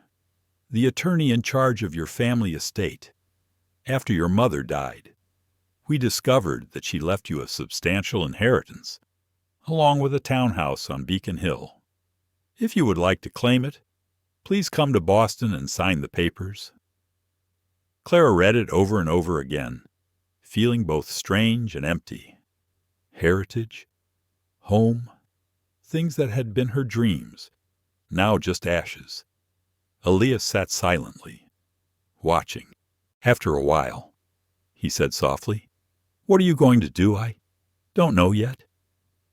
Speaker 1: the attorney in charge of your family estate. After your mother died, we discovered that she left you a substantial inheritance, along with a townhouse on Beacon Hill. If you would like to claim it, please come to Boston and sign the papers." Clara read it over and over again, feeling both strange and empty. Heritage, home, things that had been her dreams, now just ashes. Elias sat silently, watching. After a while, he said softly, "What are you going to do? I don't know yet.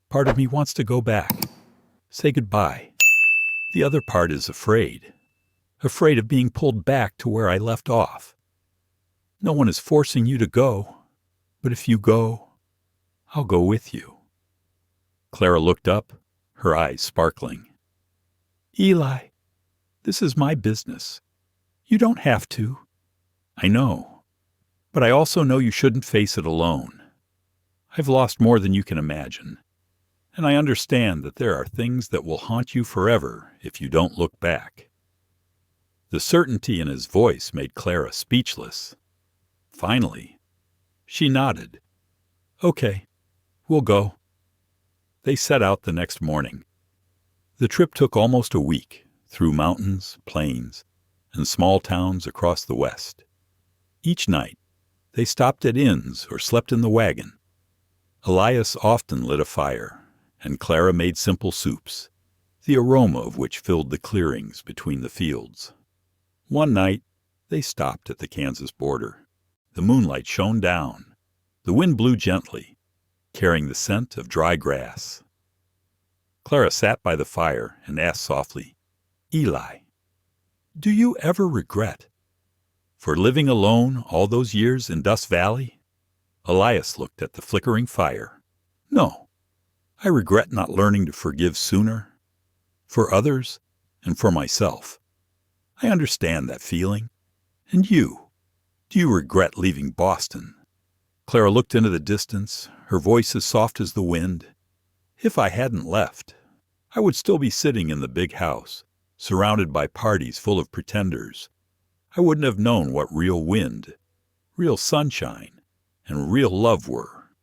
Speaker 1: Part of me wants to go back, say goodbye. The other part is afraid of being pulled back to where I left off. No one is forcing you to go, but if you go, I'll go with you." Clara looked up, her eyes sparkling. "Eli, this is my business. You don't have to." "I know, but I also know you shouldn't face it alone. I've lost more than you can imagine, and I understand that there are things that will haunt you forever if you don't look back." The certainty in his voice made Clara speechless. Finally, she nodded. "Okay, we'll go." They set out the next morning. The trip took almost a week, through mountains, plains, and small towns across the West. Each night, they stopped at inns or slept in the wagon. Elias often lit a fire, and Clara made simple soups, the aroma of which filled the clearings between the fields. One night, they stopped at the Kansas border. The moonlight shone down. The wind blew gently, carrying the scent of dry grass. Clara sat by the fire and asked softly, "Eli, do you ever regret for living alone all those years in Dust Valley?" Elias looked at the flickering fire. "No, I regret not learning to forgive sooner, for others and for myself. I understand that feeling. And you, do you regret leaving Boston?" Clara looked into the distance, her voice as soft as the wind. "If I hadn't left, I would still be sitting in the big house, surrounded by parties full of pretenders. I wouldn't have known what real wind, real sunshine, and real love were."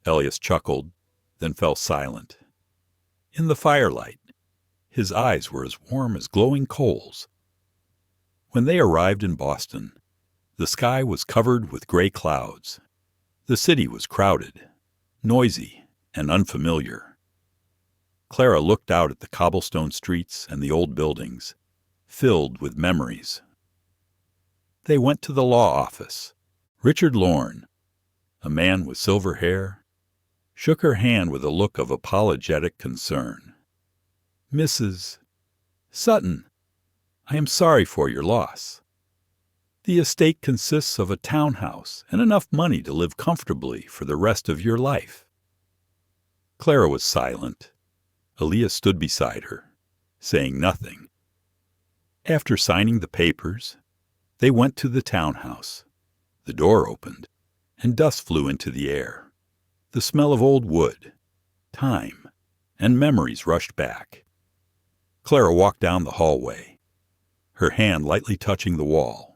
Speaker 1: Elias chuckled, then fell silent. In the firelight, his eyes were as warm as glowing coals. When they arrived in Boston, the sky was covered with gray clouds. The city was crowded, noisy, and unfamiliar. Clara looked out at the cobblestone streets and the old buildings, filled with memories. They went to the law office. Richard Lorne, a man with silver hair, shook her hand with a look of apologetic concern. "Mrs. Sutton, I am sorry for your loss. The estate consists of a townhouse and enough money to live comfortably for the rest of your life." Clara was silent. Elias stood beside her, saying nothing. After signing the papers, they went to the townhouse. The door opened, and dust flew into the air. The smell of old wood, time, and memories rushed back. Clara walked down the hallway, her hand lightly touching the wall.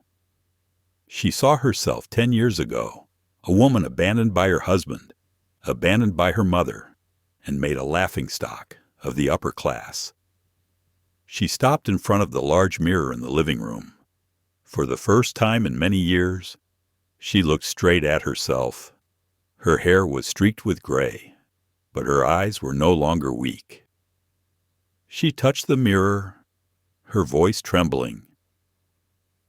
Speaker 1: She saw herself 10 years ago, a woman abandoned by her husband, abandoned by her mother, and made a laughingstock of the upper class. She stopped in front of the large mirror in the living room. For the first time in many years, she looked straight at herself. Her hair was streaked with gray, but her eyes were no longer weak. She touched the mirror, her voice trembling.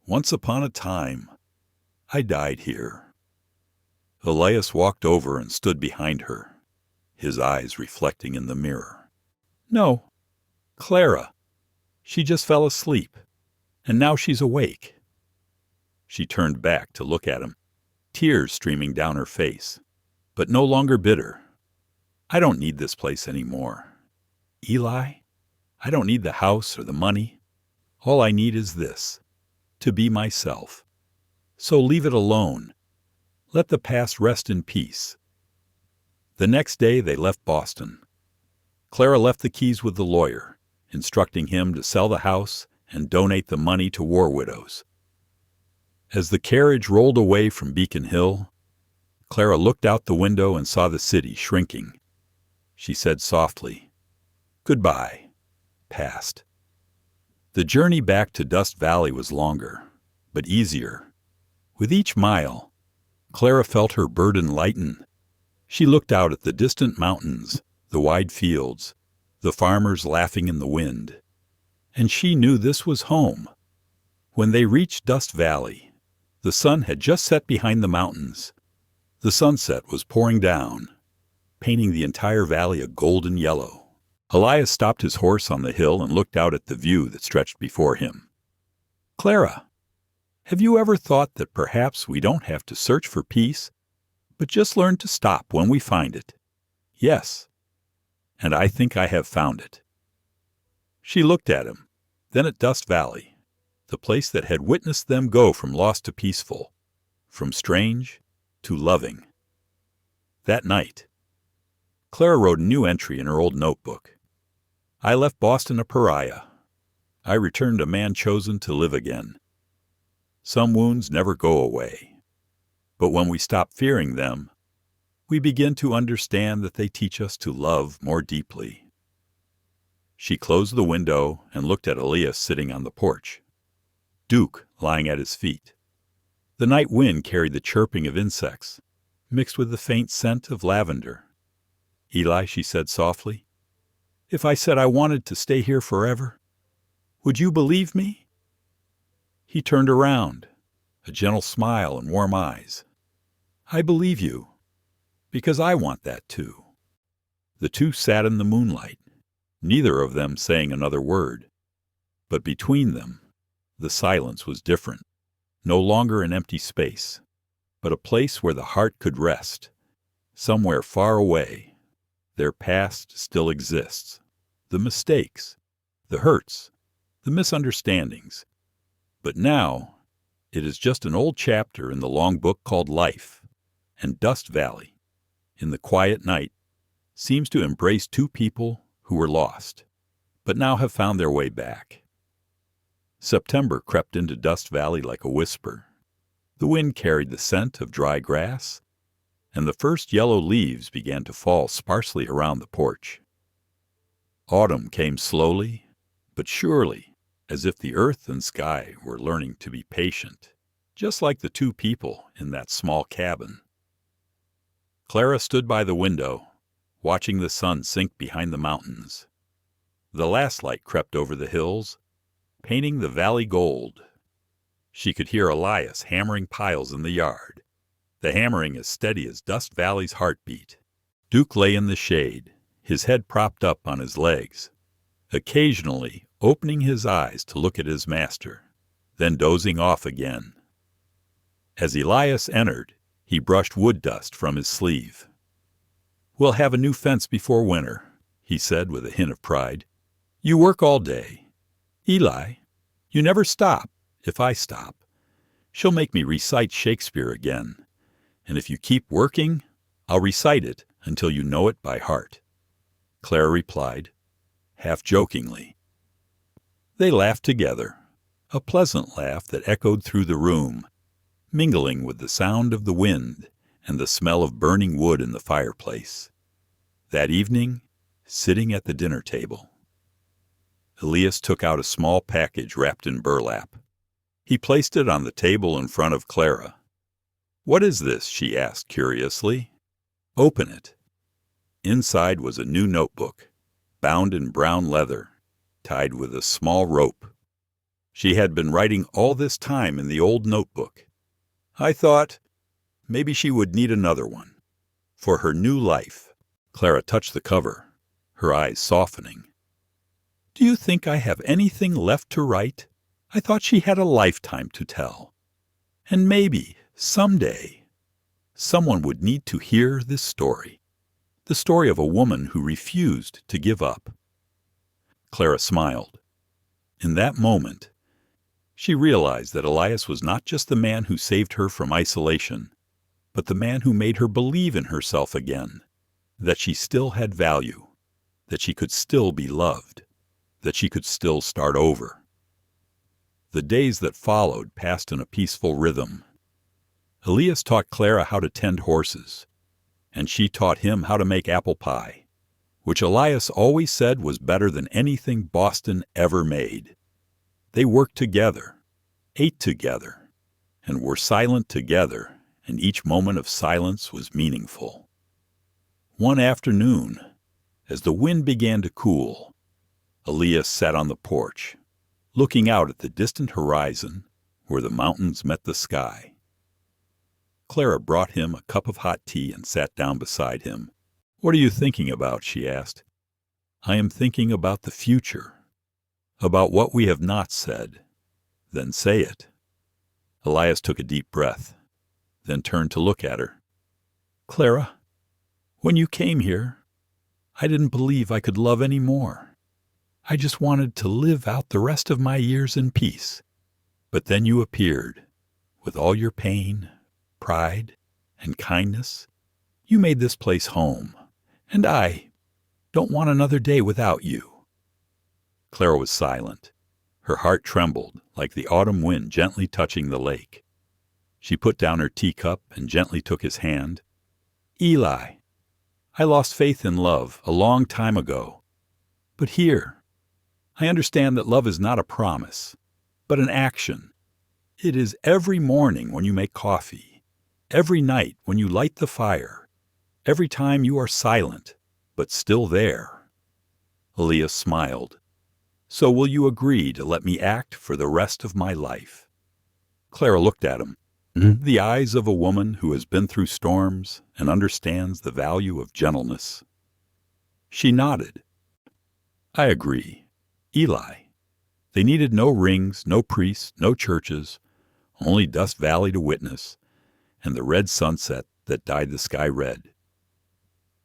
Speaker 1: "Once upon a time, I died here." Elias walked over and stood behind her, his eyes reflecting in the mirror. "No, Clara. She just fell asleep, and now she's awake." She turned back to look at him, tears streaming down her face, but no longer bitter. "I don't need this place anymore. Eli, I don't need the house or the money. All I need is this, to be myself. So leave it alone. Let the past rest in peace." The next day they left Boston. Clara left the keys with the lawyer, instructing him to sell the house and donate the money to war widows. As the carriage rolled away from Beacon Hill, Clara looked out the window and saw the city shrinking. She said softly, "Goodbye," past. The journey back to Dust Valley was longer, but easier. With each mile, Clara felt her burden lighten. She looked out at the distant mountains, the wide fields, the farmers laughing in the wind, and she knew this was home. When they reached Dust Valley, the sun had just set behind the mountains. The sunset was pouring down, painting the entire valley a golden yellow. Elias stopped his horse on the hill and looked out at the view that stretched before him. "Clara, have you ever thought that perhaps we don't have to search for peace, but just learn to stop when we find it?" "Yes, and I think I have found it." She looked at him, then at Dust Valley, the place that had witnessed them go from lost to peaceful, from strange to loving. That night, Clara wrote a new entry in her old notebook. "I left Boston a pariah. I returned a man chosen to live again. Some wounds never go away, but when we stop fearing them, we begin to understand that they teach us to love more deeply." She closed the window and looked at Elias sitting on the porch, Duke lying at his feet. The night wind carried the chirping of insects, mixed with the faint scent of lavender. "Eli," she said softly, "if I said I wanted to stay here forever, would you believe me?" He turned around, a gentle smile and warm eyes. "I believe you, because I want that too." The two sat in the moonlight, neither of them saying another word. But between them, the silence was different, no longer an empty space, but a place where the heart could rest. Somewhere far away, their past still exists. The mistakes, the hurts, the misunderstandings. But now, it is just an old chapter in the long book called Life, and Dust Valley, in the quiet night, seems to embrace two people who were lost, but now have found their way back. September crept into Dust Valley like a whisper. The wind carried the scent of dry grass, and the first yellow leaves began to fall sparsely around the porch. Autumn came slowly, but surely, as if the earth and sky were learning to be patient, just like the two people in that small cabin. Clara stood by the window, watching the sun sink behind the mountains. The last light crept over the hills, painting the valley gold. She could hear Elias hammering piles in the yard, the hammering as steady as Dust Valley's heartbeat. Duke lay in the shade, his head propped up on his legs, occasionally opening his eyes to look at his master, then dozing off again. As Elias entered, he brushed wood dust from his sleeve. "We'll have a new fence before winter," he said with a hint of pride. "You work all day. Eli, you never stop if I stop. She'll make me recite Shakespeare again, and if you keep working, I'll recite it until you know it by heart." Clara replied, half jokingly. They laughed together, a pleasant laugh that echoed through the room, mingling with the sound of the wind and the smell of burning wood in the fireplace. That evening, sitting at the dinner table, Elias took out a small package wrapped in burlap. He placed it on the table in front of Clara. "What is this?" she asked curiously. "Open it." Inside was a new notebook, bound in brown leather, tied with a small rope. She had been writing all this time in the old notebook. I thought maybe she would need another one. For her new life. Clara touched the cover, her eyes softening. "Do you think I have anything left to write? I thought she had a lifetime to tell. And maybe, someday, someone would need to hear this story. The story of a woman who refused to give up." Clara smiled. In that moment, she realized that Elias was not just the man who saved her from isolation, but the man who made her believe in herself again, that she still had value. that she could still be loved, that she could still start over. The days that followed passed in a peaceful rhythm. Elias taught Clara how to tend horses, and she taught him how to make apple pie, which Elias always said was better than anything Boston ever made. They worked together, ate together, and were silent together, and each moment of silence was meaningful. One afternoon, as the wind began to cool, Elias sat on the porch, looking out at the distant horizon where the mountains met the sky. Clara brought him a cup of hot tea and sat down beside him. "What are you thinking about?" she asked. "I am thinking about the future, about what we have not said." "Then say it." Elias took a deep breath, then turned to look at her. "Clara, when you came here, I didn't believe I could love any more. I just wanted to live out the rest of my years in peace. But then you appeared, with all your pain, pride, and kindness. You made this place home, and I don't want another day without you." Clara was silent. Her heart trembled like the autumn wind gently touching the lake. She put down her teacup and gently took his hand. "Eli, I lost faith in love a long time ago. But here, I understand that love is not a promise, but an action. It is every morning when you make coffee, every night when you light the fire, every time you are silent, but still there." Elias smiled. "So will you agree to let me act for the rest of my life?" Clara looked at him, the eyes of a woman who has been through storms and understands the value of gentleness. She nodded. "I agree. Eli." They needed no rings, no priests, no churches, only Dust Valley to witness, and the red sunset that dyed the sky red.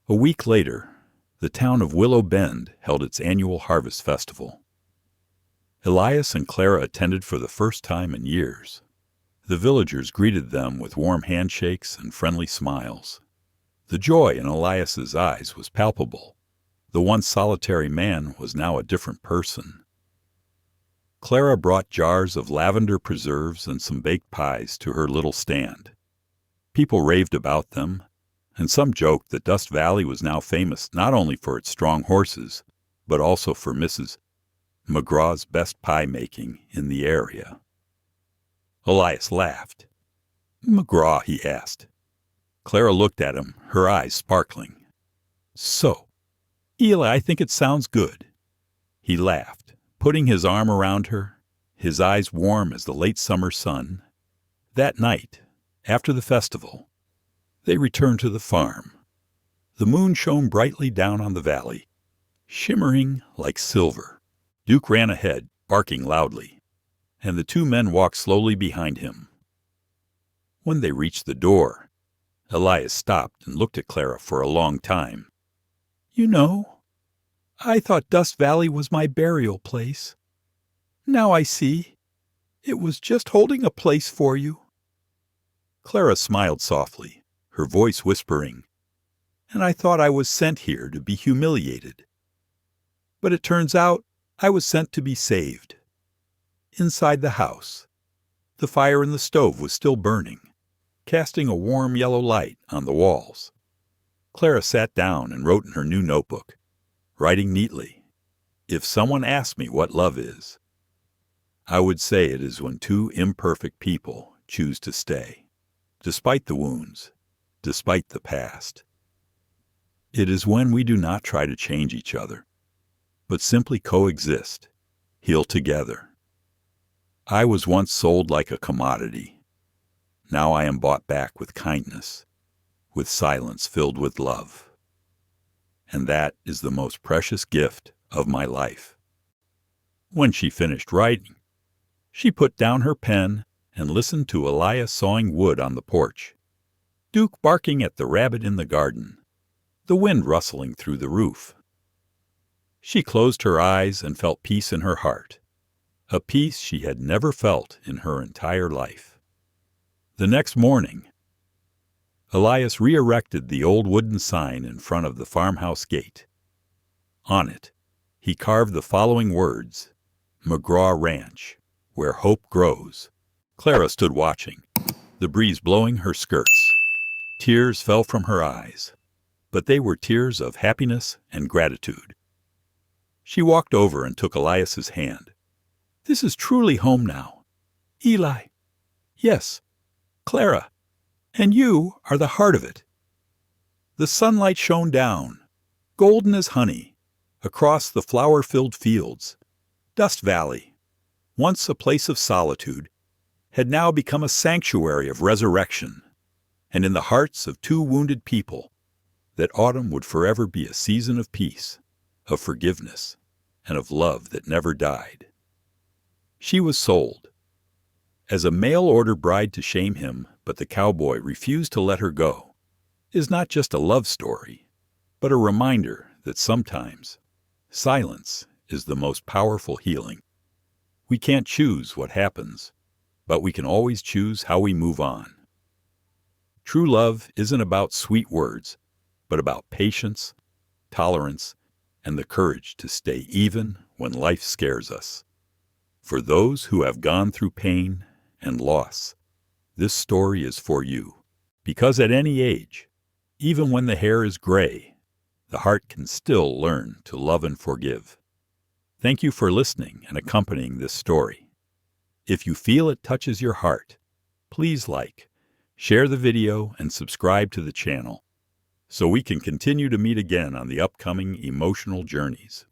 Speaker 1: A week later, the town of Willow Bend held its annual harvest festival. Elias and Clara attended for the first time in years. The villagers greeted them with warm handshakes and friendly smiles. The joy in Elias's eyes was palpable. The once solitary man was now a different person. Clara brought jars of lavender preserves and some baked pies to her little stand. People raved about them, and some joked that Dust Valley was now famous not only for its strong horses, but also for Mrs. McGraw's best pie making in the area. Elias laughed. "McGraw?" he asked. Clara looked at him, her eyes sparkling. "So, Eli, I think it sounds good." He laughed, putting his arm around her, his eyes warm as the late summer sun. That night, after the festival, they returned to the farm. The moon shone brightly down on the valley, shimmering like silver. Duke ran ahead, barking loudly, and the two men walked slowly behind him. When they reached the door, Elias stopped and looked at Clara for a long time. "You know, I thought Dust Valley was my burial place. Now I see. It was just holding a place for you." Clara smiled softly, her voice whispering, "And I thought I was sent here to be humiliated. But it turns out I was sent to be saved." Inside the house, the fire in the stove was still burning, casting a warm yellow light on the walls. Clara sat down and wrote in her new notebook, writing neatly, "If someone asked me what love is, I would say it is when two imperfect people choose to stay, despite the wounds, despite the past. It is when we do not try to change each other, but simply coexist, heal together. I was once sold like a commodity. Now I am bought back with kindness, with silence filled with love. And that is the most precious gift of my life." When she finished writing, she put down her pen and listened to Elias sawing wood on the porch, Duke barking at the rabbit in the garden, the wind rustling through the roof. She closed her eyes and felt peace in her heart, a peace she had never felt in her entire life. The next morning, Elias re-erected the old wooden sign in front of the farmhouse gate. On it, he carved the following words: McGraw Ranch, where hope grows. Clara stood watching, the breeze blowing her skirts. Tears fell from her eyes, but they were tears of happiness and gratitude. She walked over and took Elias's hand. "This is truly home now. Eli." "Yes, Clara. And you are the heart of it." The sunlight shone down, golden as honey, across the flower-filled fields. Dust Valley, once a place of solitude, had now become a sanctuary of resurrection, and in the hearts of two wounded people, that autumn would forever be a season of peace, of forgiveness, and of love that never died. She was sold. As a mail-order bride to shame him, but the cowboy refused to let her go, is not just a love story, but a reminder that sometimes silence is the most powerful healing. We can't choose what happens, but we can always choose how we move on. True love isn't about sweet words, but about patience, tolerance, and the courage to stay even when life scares us. For those who have gone through pain and loss, this story is for you, because at any age, even when the hair is gray, the heart can still learn to love and forgive. Thank you for listening and accompanying this story. If you feel it touches your heart, please like, share the video, and subscribe to the channel so we can continue to meet again on the upcoming emotional journeys.